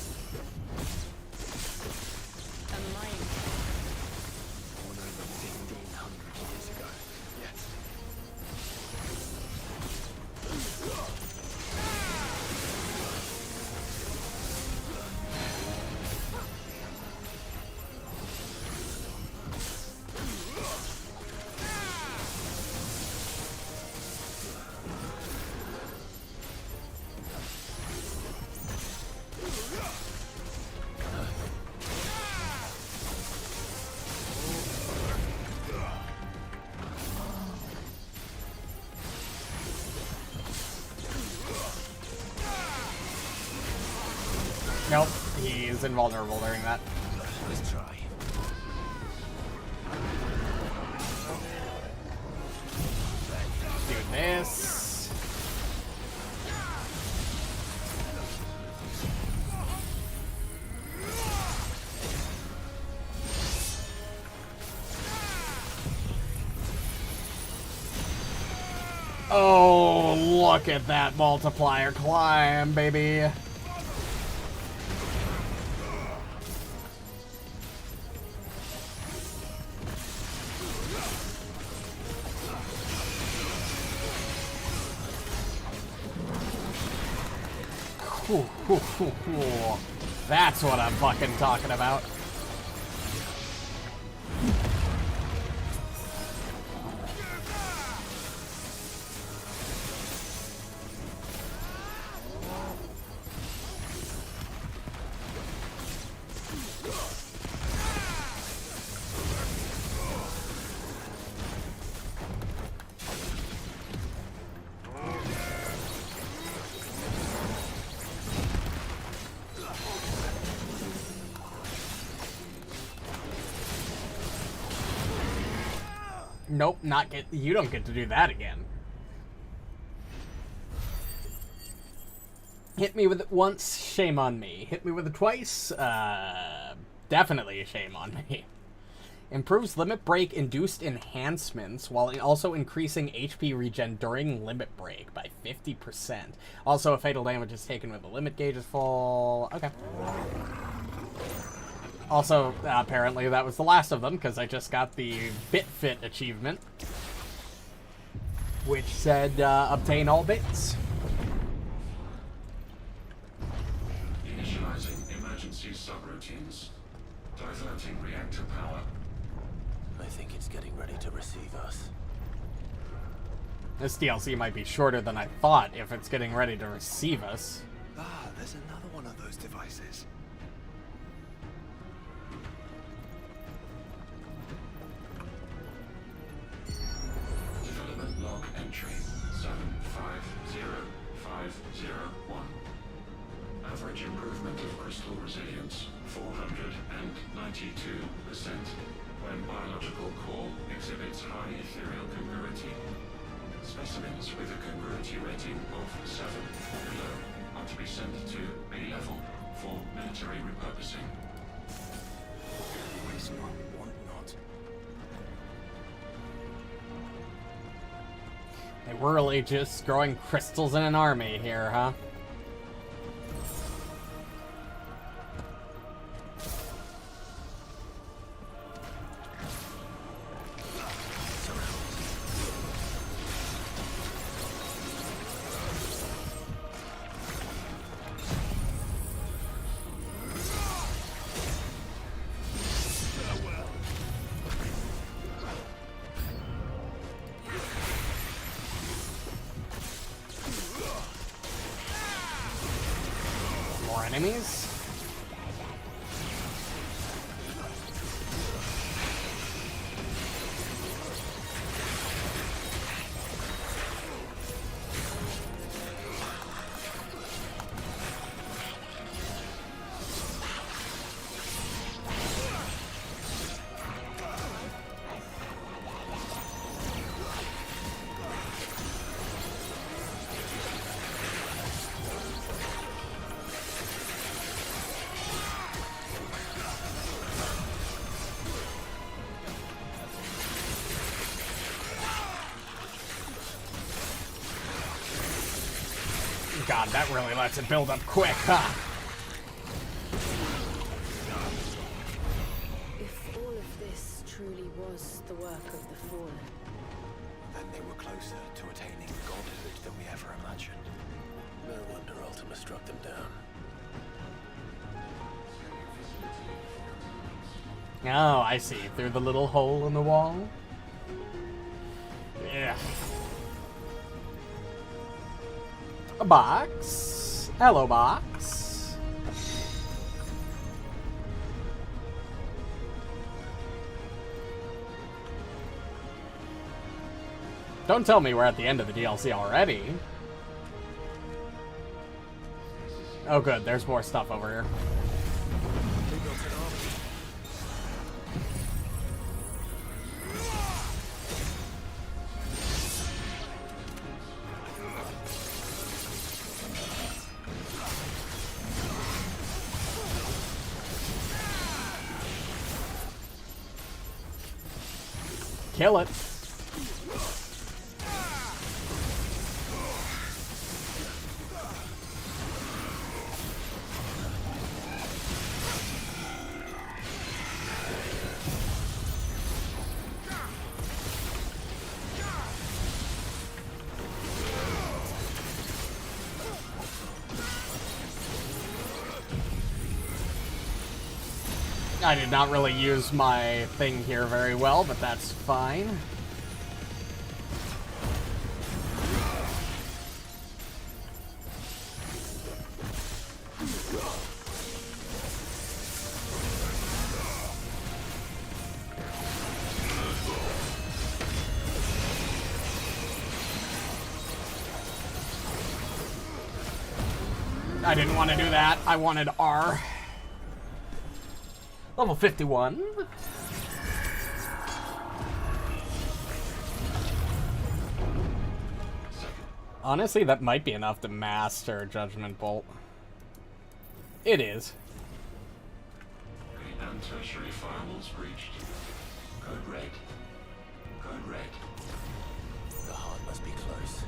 Born over 1,500 years ago. Yes. Nope, he's invulnerable during that. Let's try. Do this. Oh, look at that multiplier climb, baby. That's what I'm fucking talking about. Nope, you don't get to do that again. Hit me with it once, shame on me. Hit me with it twice, definitely a shame on me. Improves limit break induced enhancements while also increasing HP regen during limit break by 50%. Also, if fatal damage is taken when the limit gauge is full. Okay. Also, apparently that was the last of them, because I just got the BitFit achievement, which said obtain all bits. Initializing emergency subroutines. Diverting reactor power. I think it's getting ready to receive us. This DLC might be shorter than I thought if it's getting ready to receive us. Ah, there's another one of those devices. Development log entry 750501. Average improvement of crystal resilience 492%. When biological core exhibits high ethereal congruity. Specimens with a congruity rating of 7 or below are to be sent to A level for military repurposing. Always not, want not. They were really just growing crystals in an army here, huh? More enemies? God, that really lets it build up quick, huh? If all of this truly was the work of the Fallen, Then they were closer to attaining godhood than we ever imagined. No wonder Ultima struck them down. Oh, I see. Through the little hole in the wall? Yeah. A box. Hello, box. Don't tell me we're at the end of the DLC already. Oh good, there's more stuff over here. Kill it. I did not really use my thing here very well, but that's fine. I didn't want to do that. I wanted R. Level 51. Honestly, that might be enough to master Judgment Bolt. It is. And tertiary firewalls breached. Code red. Code red. The heart must be close.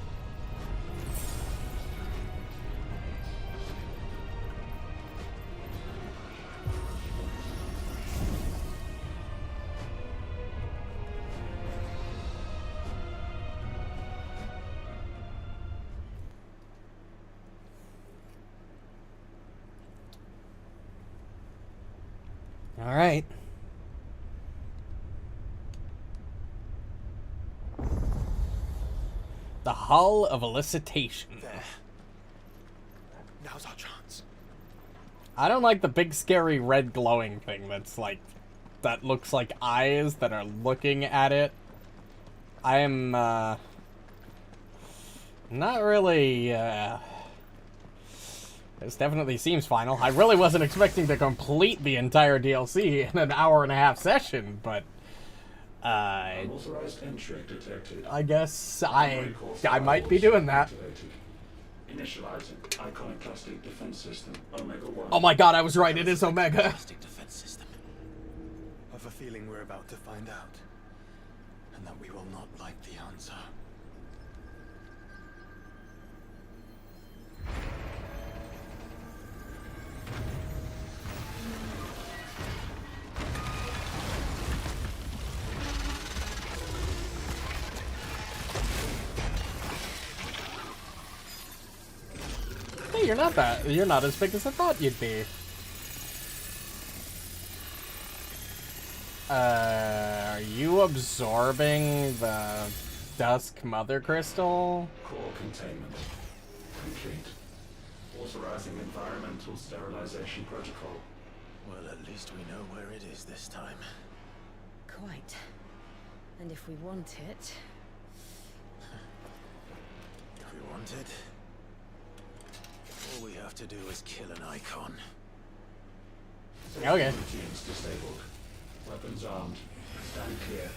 All right. The Hull of Elicitation. There. Now's our chance. I don't like the big scary red glowing thing that's like, that looks like eyes that are looking at it. I am, not really, this definitely seems final. I really wasn't expecting to complete the entire DLC in an hour-and-a-half session, but, Unauthorized entry detected. I guess I might be doing that. Activated. Initializing iconoclastic defense system Omega 1. Oh my god, I was right, it is Omega. Fantastic defense system. I've a feeling we're about to find out, and that we will not like the answer. Hey, you're not as big as I thought you'd be. Are you absorbing the Dusk Mother Crystal? Core containment complete. Authorizing environmental sterilization protocol. Well, at least we know where it is this time. Quite. And if we want it... If we want it, all we have to do is kill an icon. Okay. Routines disabled. Weapons armed. Stand clear.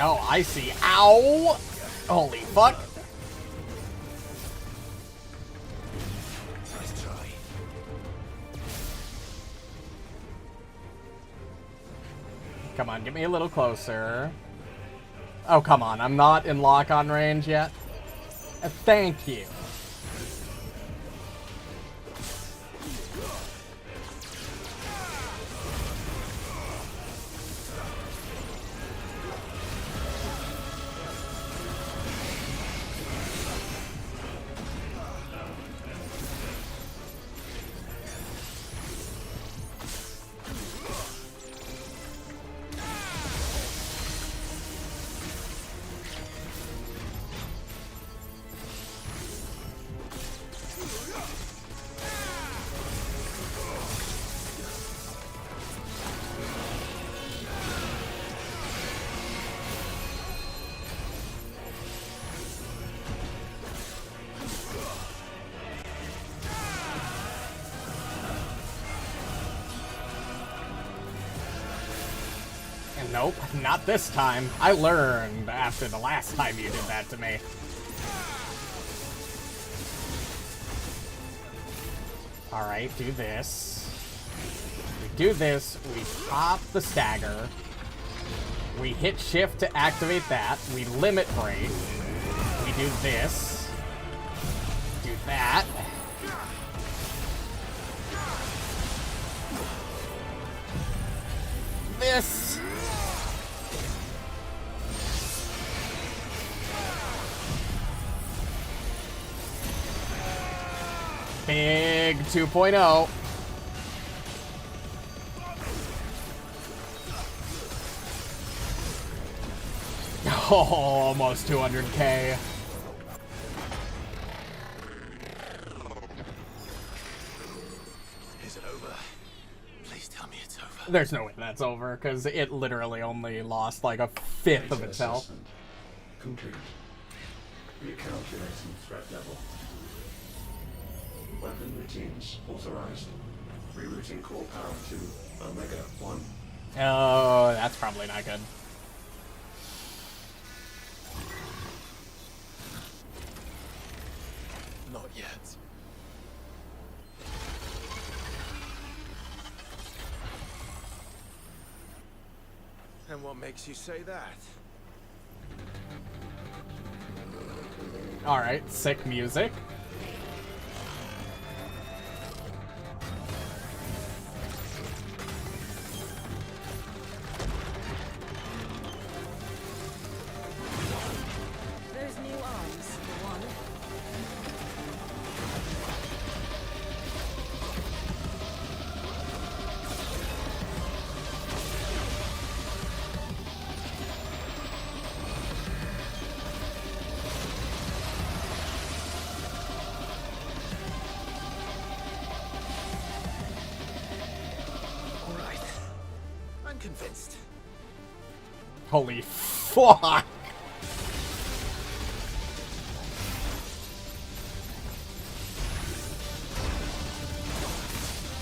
Oh, I see. Ow! Holy fuck. Nice try. Come on, get me a little closer. Oh, come on. I'm not in lock-on range yet. Thank you. Nope, not this time. I learned after the last time you did that to me. Alright, do this. We do this, we pop the stagger. We hit shift to activate that. We limit break. We do this. Do that. This. Big 2.0. Oh, almost 200k. Is it over? Please tell me it's over. There's no way that's over, because it literally only lost like a fifth of its health. Assessment complete. Recalculating threat level. Weapon routines authorized. Rerouting core power to Omega 1. Oh, that's probably not good. Not yet. And what makes you say that? Alright, sick music. Those new arms, for one. All right. I'm convinced. Holy fuck!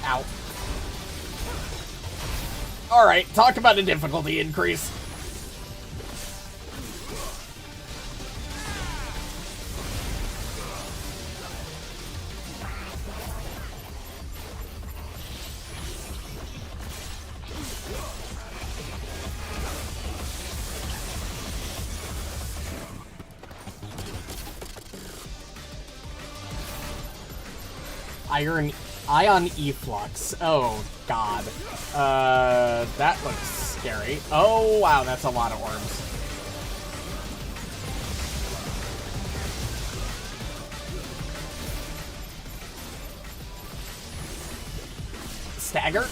Ow. Alright, talk about a difficulty increase. Ion efflux. Oh, God. That looks scary. Oh, wow, that's a lot of orbs. Stagger?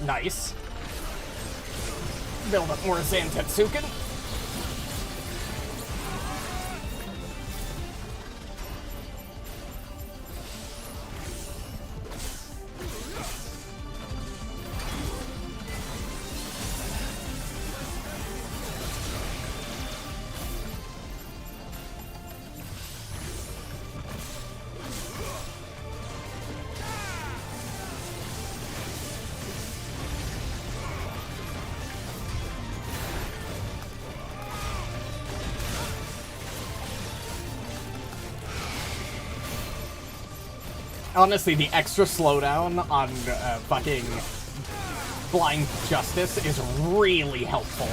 Nice. Build up more Zantetsuken. Honestly, the extra slowdown on fucking Blind Justice is really helpful.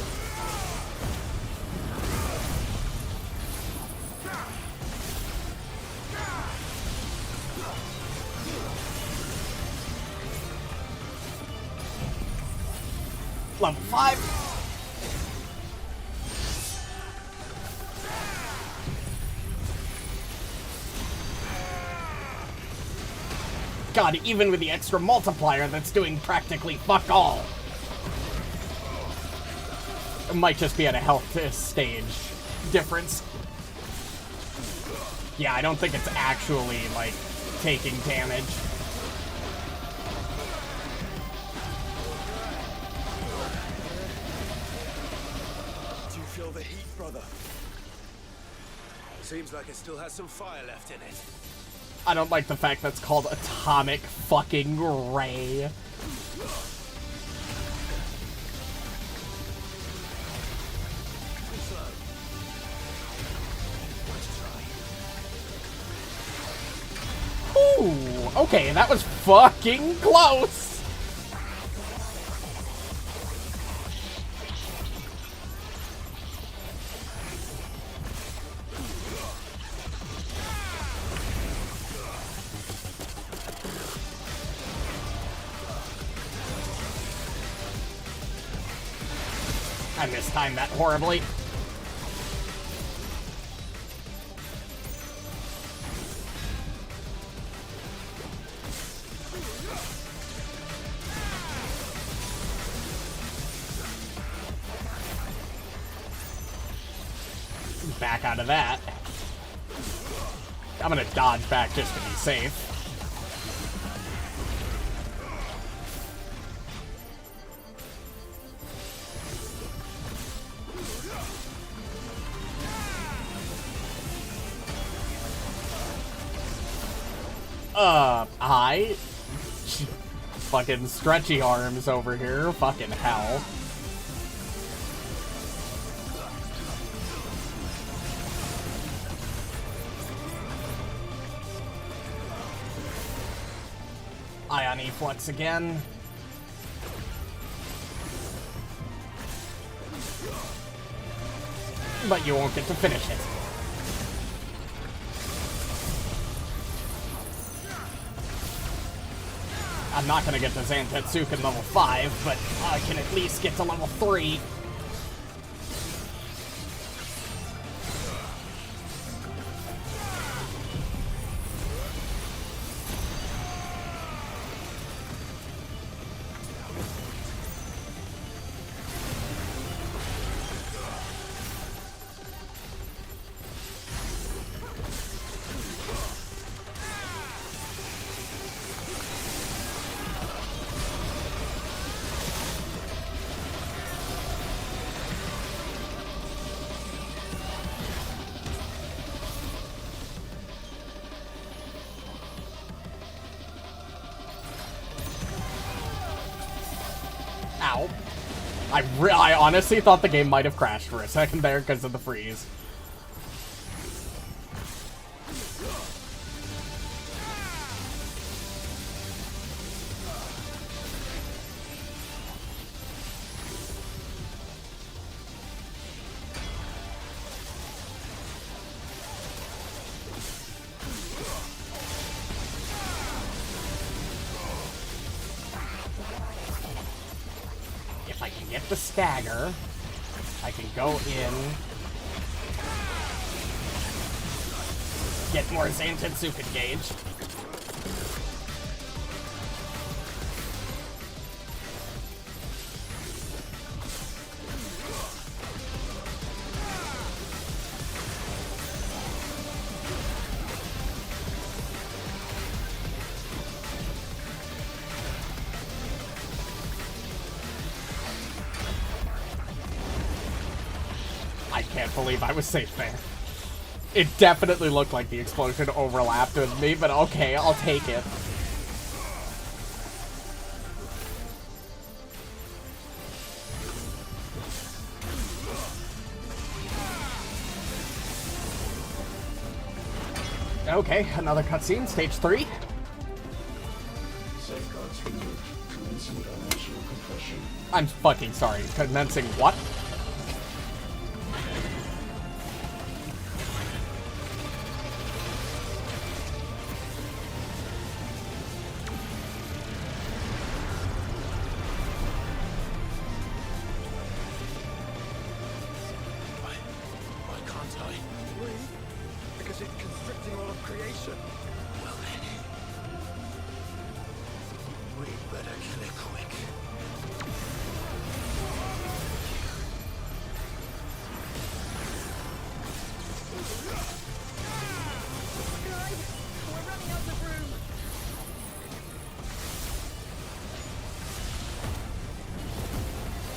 Level 5. God, even with the extra multiplier, that's doing practically fuck all. It might just be at a health stage difference. Yeah, I don't think it's actually, like, taking damage. Do you feel the heat, brother? Seems like it still has some fire left in it. I don't like the fact that's called atomic fucking ray. Ooh, okay, that was fucking close. I mistimed that horribly. Back out of that. I'm gonna dodge back just to be safe. Hi? Fucking stretchy arms over here. Fucking hell. Ion Efflux again. But you won't get to finish it. I'm not gonna get to Zantetsuken level 5, but I can at least get to level 3. Ow. I honestly thought the game might have crashed for a second there because of the freeze. If I can get the stagger, I can go in, get more Zantetsuken gauge. I can't believe I was safe there. It definitely looked like the explosion overlapped with me, but okay, I'll take it. Okay, another cutscene, stage 3. Safeguards removed. Commencing dimensional compression. I'm fucking sorry. Commencing what? Why can't I? Breathe, because it's constricting all of creation. Well then. We'd better kill it quick.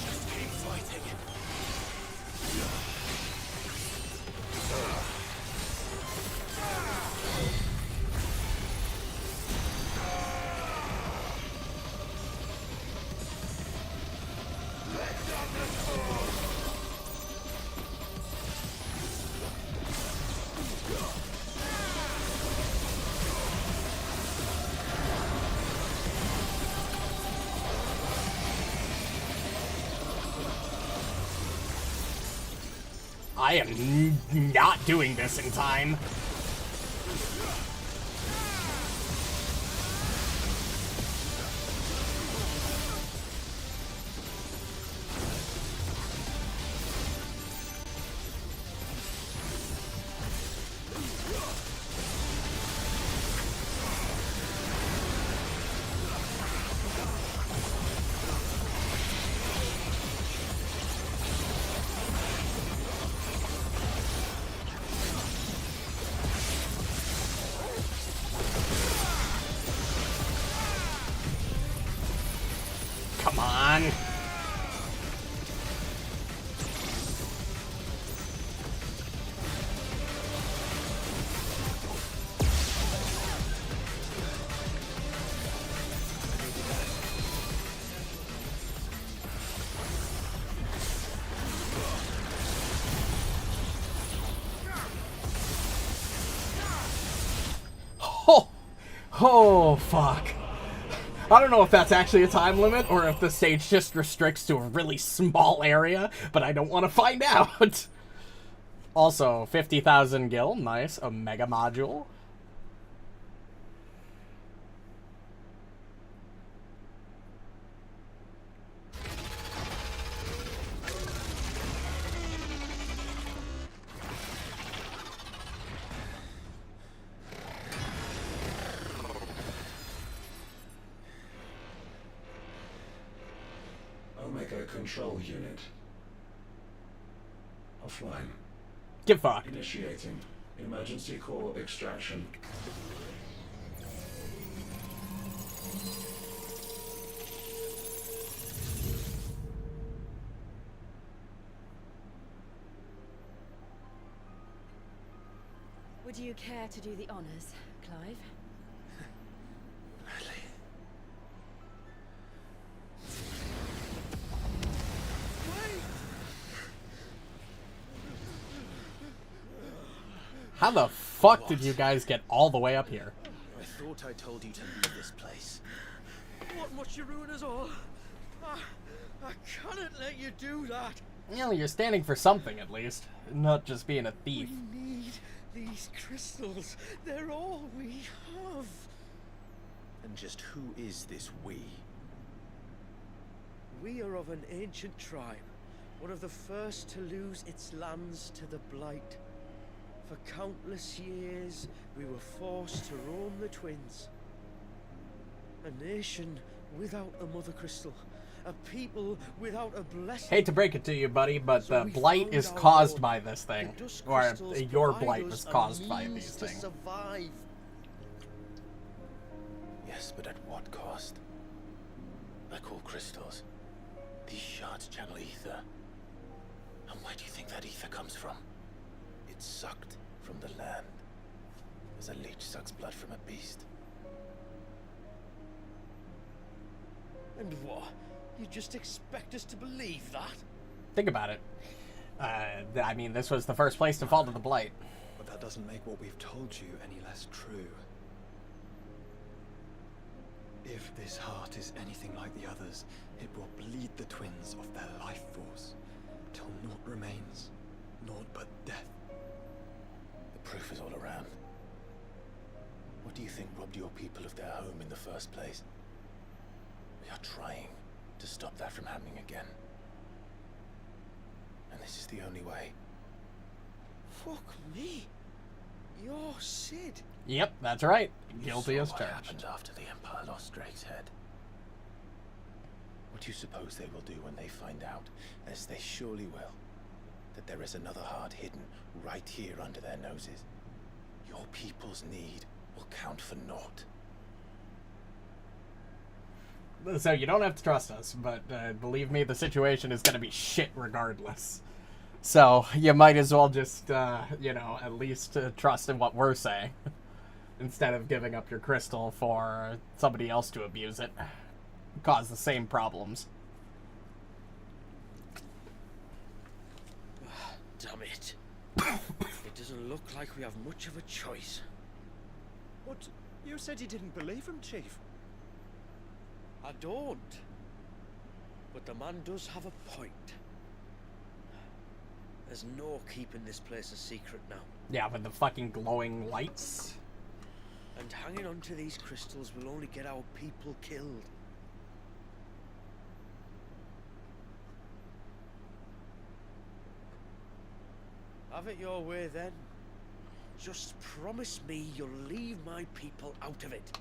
Just keep fighting. I am not doing this in time. Oh, fuck. I don't know if that's actually a time limit or if the stage just restricts to a really small area, but I don't want to find out. Also, 50,000 gil, nice. A mega module. Omega Control Unit. Offline. Get fucked. Initiating emergency core extraction. Would you care to do the honors, Clive? How the fuck did you guys get all the way up here? I thought I told you to leave this place. What must you ruin us all? I cannot let you do that. Well, you're standing for something at least, not just being a thief. We need these crystals. They're all we have. And just who is this we? We are of an ancient tribe, one of the first to lose its lands to the Blight. For countless years, we were forced to roam the Twins. A nation without a mother crystal. A people without a blessing. Hate to break it to you, buddy, but So the we blight found is our caused Lord. by this thing. The dust Or crystals your provide blight us was a caused by means these to things. survive. Yes, but at what cost? Like all crystals, these shards channel ether. And where do you think that ether comes from? It's sucked from the land, as a leech sucks blood from a beast. And what? You just expect us to believe that? Think about it. I mean, this was the first place to fall to the blight. But that doesn't make what we've told you any less true. If this heart is anything like the others, it will bleed the twins of their life force, till naught remains, naught but death. The proof is all around. What do you think robbed your people of their home in the first place? We are trying to stop that from happening again. And this is the only way. Fuck me. You're Sid. Yep, that's right. You Guilty saw as what charged. happened after the Empire lost Drake's head. What do you suppose they will do when they find out, as they surely will, that there is another heart hidden right here under their noses? Your people's need will count for naught. So you don't have to trust us, but believe me, the situation is going to be shit regardless. So you might as well just, you know, at least trust in what we're saying. Instead of giving up your crystal for somebody else to abuse it. Cause the same problems. Damn it. It doesn't look like we have much of a choice. What? You said you didn't believe him, Chief. I don't. But the man does have a point. There's no keeping this place a secret now. Yeah, with the fucking glowing lights. And hanging on to these crystals will only get our people killed. Have it your way then. Just promise me you'll leave my people out of it.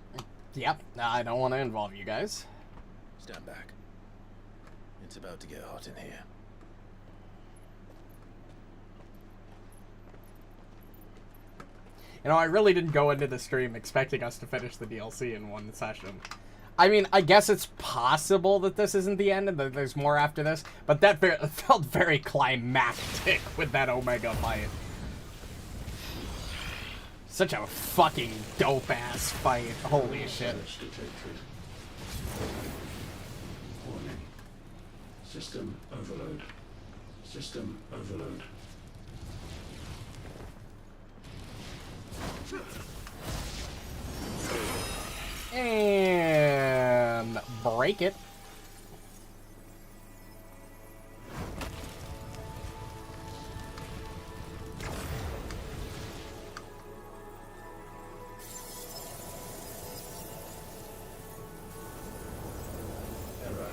Yep, I don't want to involve you guys. Stand back. It's about to get hot in here. You know, I really didn't go into the stream expecting us to finish the DLC in one session. I mean, I guess it's possible that this isn't the end and that there's more after this, but that felt very climactic with that Omega fight. Such a fucking dope-ass fight. Holy shit. Warning. System overload. System overload. break it. Error.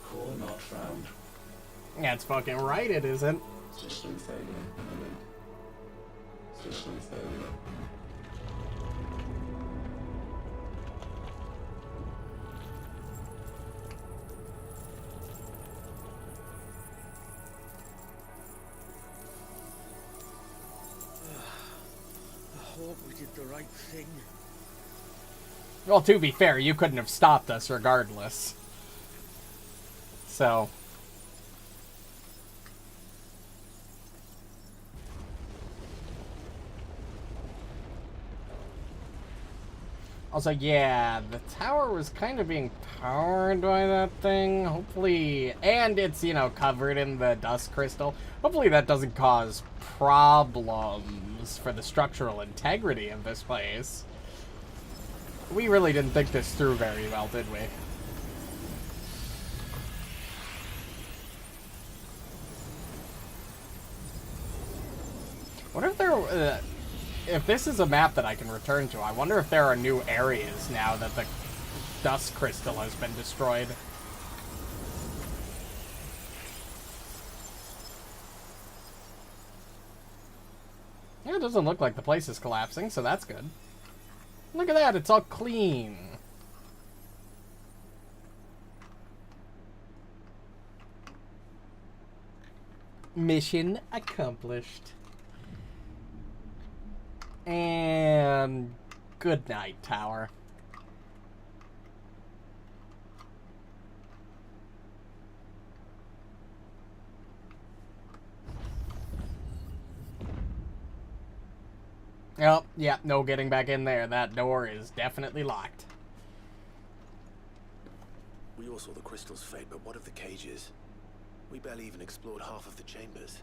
Core not found. Yeah, it's fucking right, it isn't. System failure imminent. System failure. I hope we did the right thing. Well, to be fair, you couldn't have stopped us regardless. So... Also, yeah, the tower was kind of being powered by that thing. Hopefully, and it's, you know, covered in the dust crystal. Hopefully that doesn't cause problems for the structural integrity of this place. We really didn't think this through very well, did we? What if there... if this is a map that I can return to, I wonder if there are new areas now that the dust crystal has been destroyed. Yeah, it doesn't look like the place is collapsing, so that's good. Look at that, it's all clean. Mission accomplished. And good night, tower. Oh, yeah, no getting back in there. That door is definitely locked. We all saw the crystal's fate, but what of the cages? We barely even explored half of the chambers.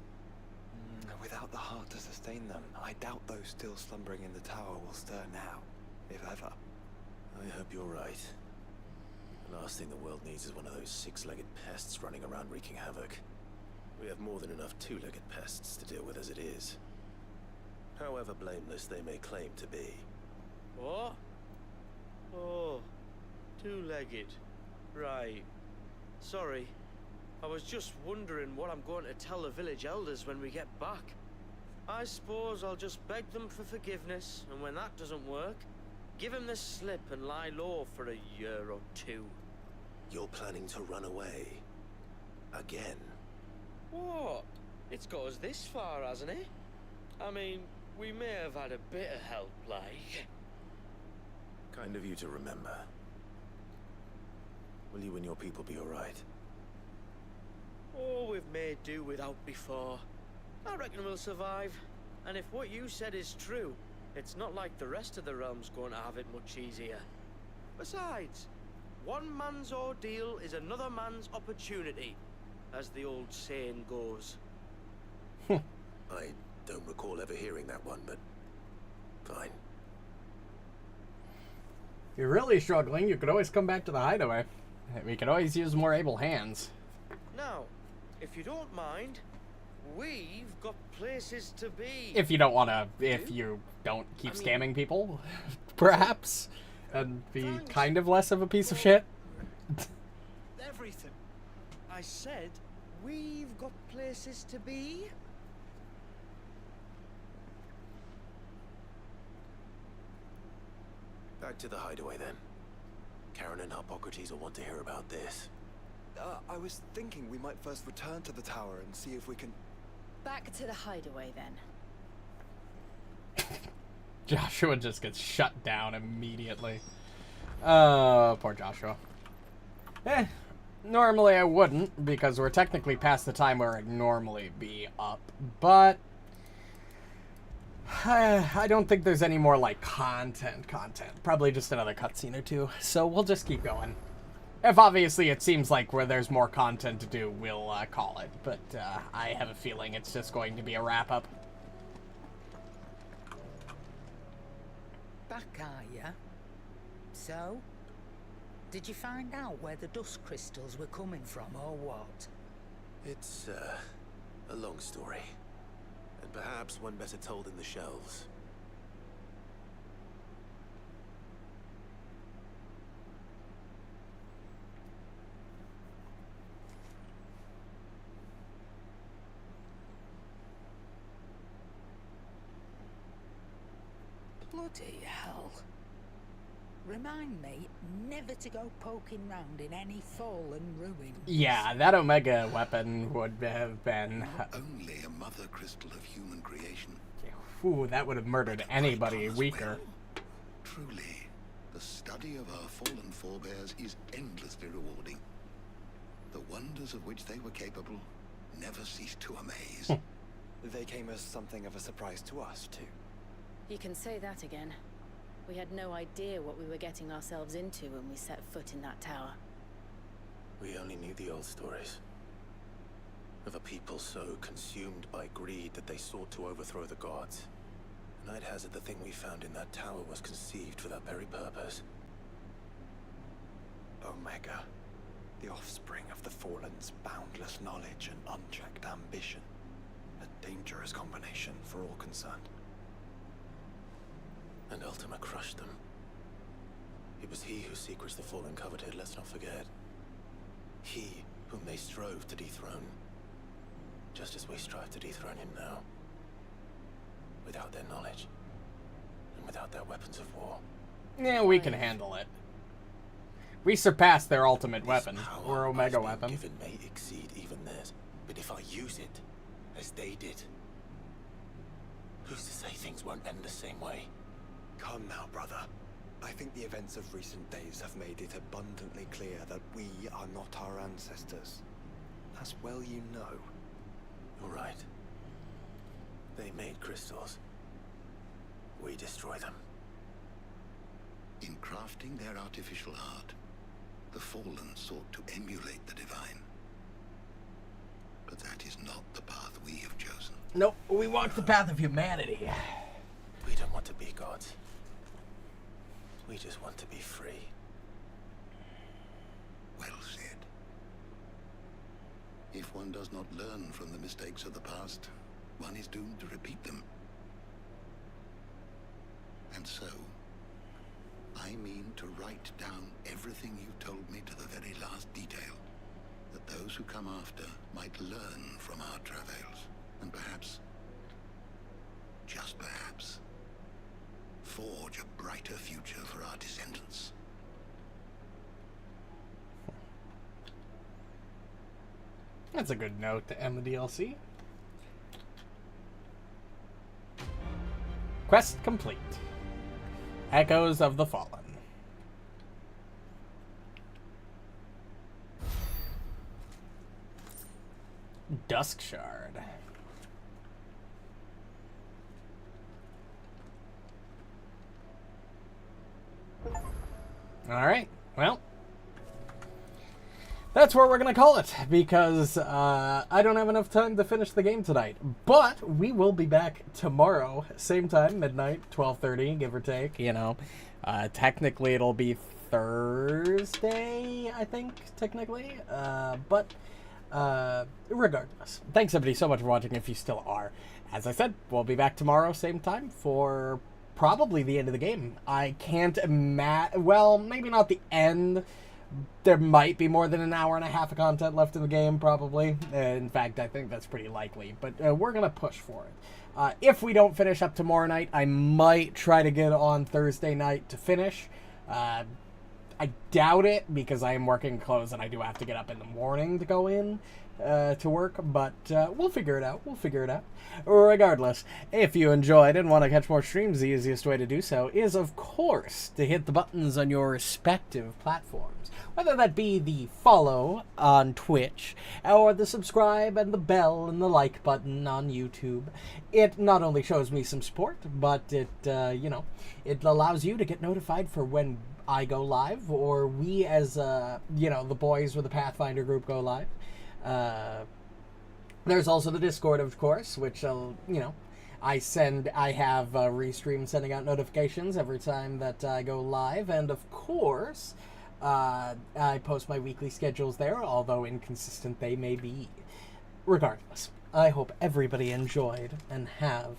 Without the heart to sustain them, I doubt those still slumbering in the tower will stir now, if ever. I hope you're right. The last thing the world needs is one of those six-legged pests running around wreaking havoc. We have more than enough two-legged pests to deal with as it is. However blameless they may claim to be. What? Oh, two-legged. Right. Sorry. I was just wondering what I'm going to tell the village elders when we get back. I suppose I'll just beg them for forgiveness, and when that doesn't work, give them the slip and lie low for a year or two. You're planning to run away? Again? What? It's got us this far, hasn't it? I mean, we may have had a bit of help, like. Kind of you to remember. Will you and your people be alright? Oh, we've made do without before. I reckon we'll survive. And if what you said is true, it's not like the rest of the realm's going to have it much easier. Besides, one man's ordeal is another man's opportunity, as the old saying goes. I don't recall ever hearing that one, but fine. If you're really struggling, you could always come back to the hideaway. We could always use more able hands. Now, if you don't mind, we've got places to be. If you don't want to, if you don't keep scamming people, perhaps, and be kind of less of a piece of shit. Everything. I said, we've got places to be. Back to the hideaway then. Karen and Hippocrates will want to hear about this. I was thinking we might first return to the tower and see if we can... Back to the hideaway, then. Joshua just gets shut down immediately. Poor Joshua. Normally I wouldn't, because we're technically past the time where I'd normally be up, but... I don't think there's any more, like, content. Probably just another cutscene or two, so we'll just keep going. If obviously it seems like where there's more content to do, we'll call it. But I have a feeling it's just going to be a wrap-up. Back, are ya? So? Did you find out where the dust crystals were coming from, or what? It's, a long story. And perhaps one better told in the shelves. Bloody hell. Remind me never to go poking round in any fallen ruins. Yeah, that Omega weapon would have been... Only a mother crystal of human creation. Ooh, that would have murdered anybody weaker. Truly, the study of our fallen forebears is endlessly rewarding. The wonders of which they were capable never cease to amaze. They came as something of a surprise to us, too. You can say that again. We had no idea what we were getting ourselves into when we set foot in that tower. We only knew the old stories. Of a people so consumed by greed that they sought to overthrow the gods. And I'd hazard the thing we found in that tower was conceived for that very purpose. Omega, the offspring of the Fallen's boundless knowledge and unchecked ambition. A dangerous combination for all concerned. And Ultima crushed them. It was he whose secrets the Fallen coveted, let's not forget. He whom they strove to dethrone. Just as we strive to dethrone him now. Without their knowledge. And without their weapons of war. Yeah, we can handle it. We surpassed their ultimate weapon, or Omega weapon. Given may exceed even theirs. But if I use it, as they did, who's to say things won't end the same way? Come now, brother. I think the events of recent days have made it abundantly clear that we are not our ancestors. As well you know. You're right. They made crystals. We destroy them. In crafting their artificial art, the Fallen sought to emulate the divine. But that is not the path we have chosen. Nope, we walk the path of humanity. We don't want to be gods. We just want to be free. Well said. If one does not learn from the mistakes of the past, one is doomed to repeat them. And so, I mean to write down everything you told me to the very last detail, that those who come after might learn from our travails, and perhaps, just perhaps, forge a brighter future for our descendants. That's a good note to end the DLC. Quest complete. Echoes of the Fallen. Dusk Shard. Alright, well, that's where we're going to call it, because I don't have enough time to finish the game tonight. But we will be back tomorrow, same time, midnight, 12:30, give or take, you know. Technically, it'll be Thursday, I think, technically. But regardless, thanks everybody so much for watching, if you still are. As I said, we'll be back tomorrow, same time, for probably the end of the game. I can't imagine, well, maybe not the end. There might be more than an hour and a half of content left in the game, probably. In fact, I think that's pretty likely. But we're going to push for it. If we don't finish up tomorrow night, I might try to get on Thursday night to finish. I doubt it, because I am working close and I do have to get up in the morning to go in to work. But we'll figure it out. We'll figure it out. Regardless, if you enjoyed and want to catch more streams, the easiest way to do so is, of course, to hit the buttons on your respective platforms. Whether that be the follow on Twitch, or the subscribe and the bell and the like button on YouTube. It not only shows me some support, but it, you know, it allows you to get notified for when I go live, or we as, you know, the boys with the Pathfinder group go live. There's also the Discord, of course, which, you know, I have Restream sending out notifications every time that I go live. And, of course, I post my weekly schedules there, although inconsistent they may be. Regardless, I hope everybody enjoyed and have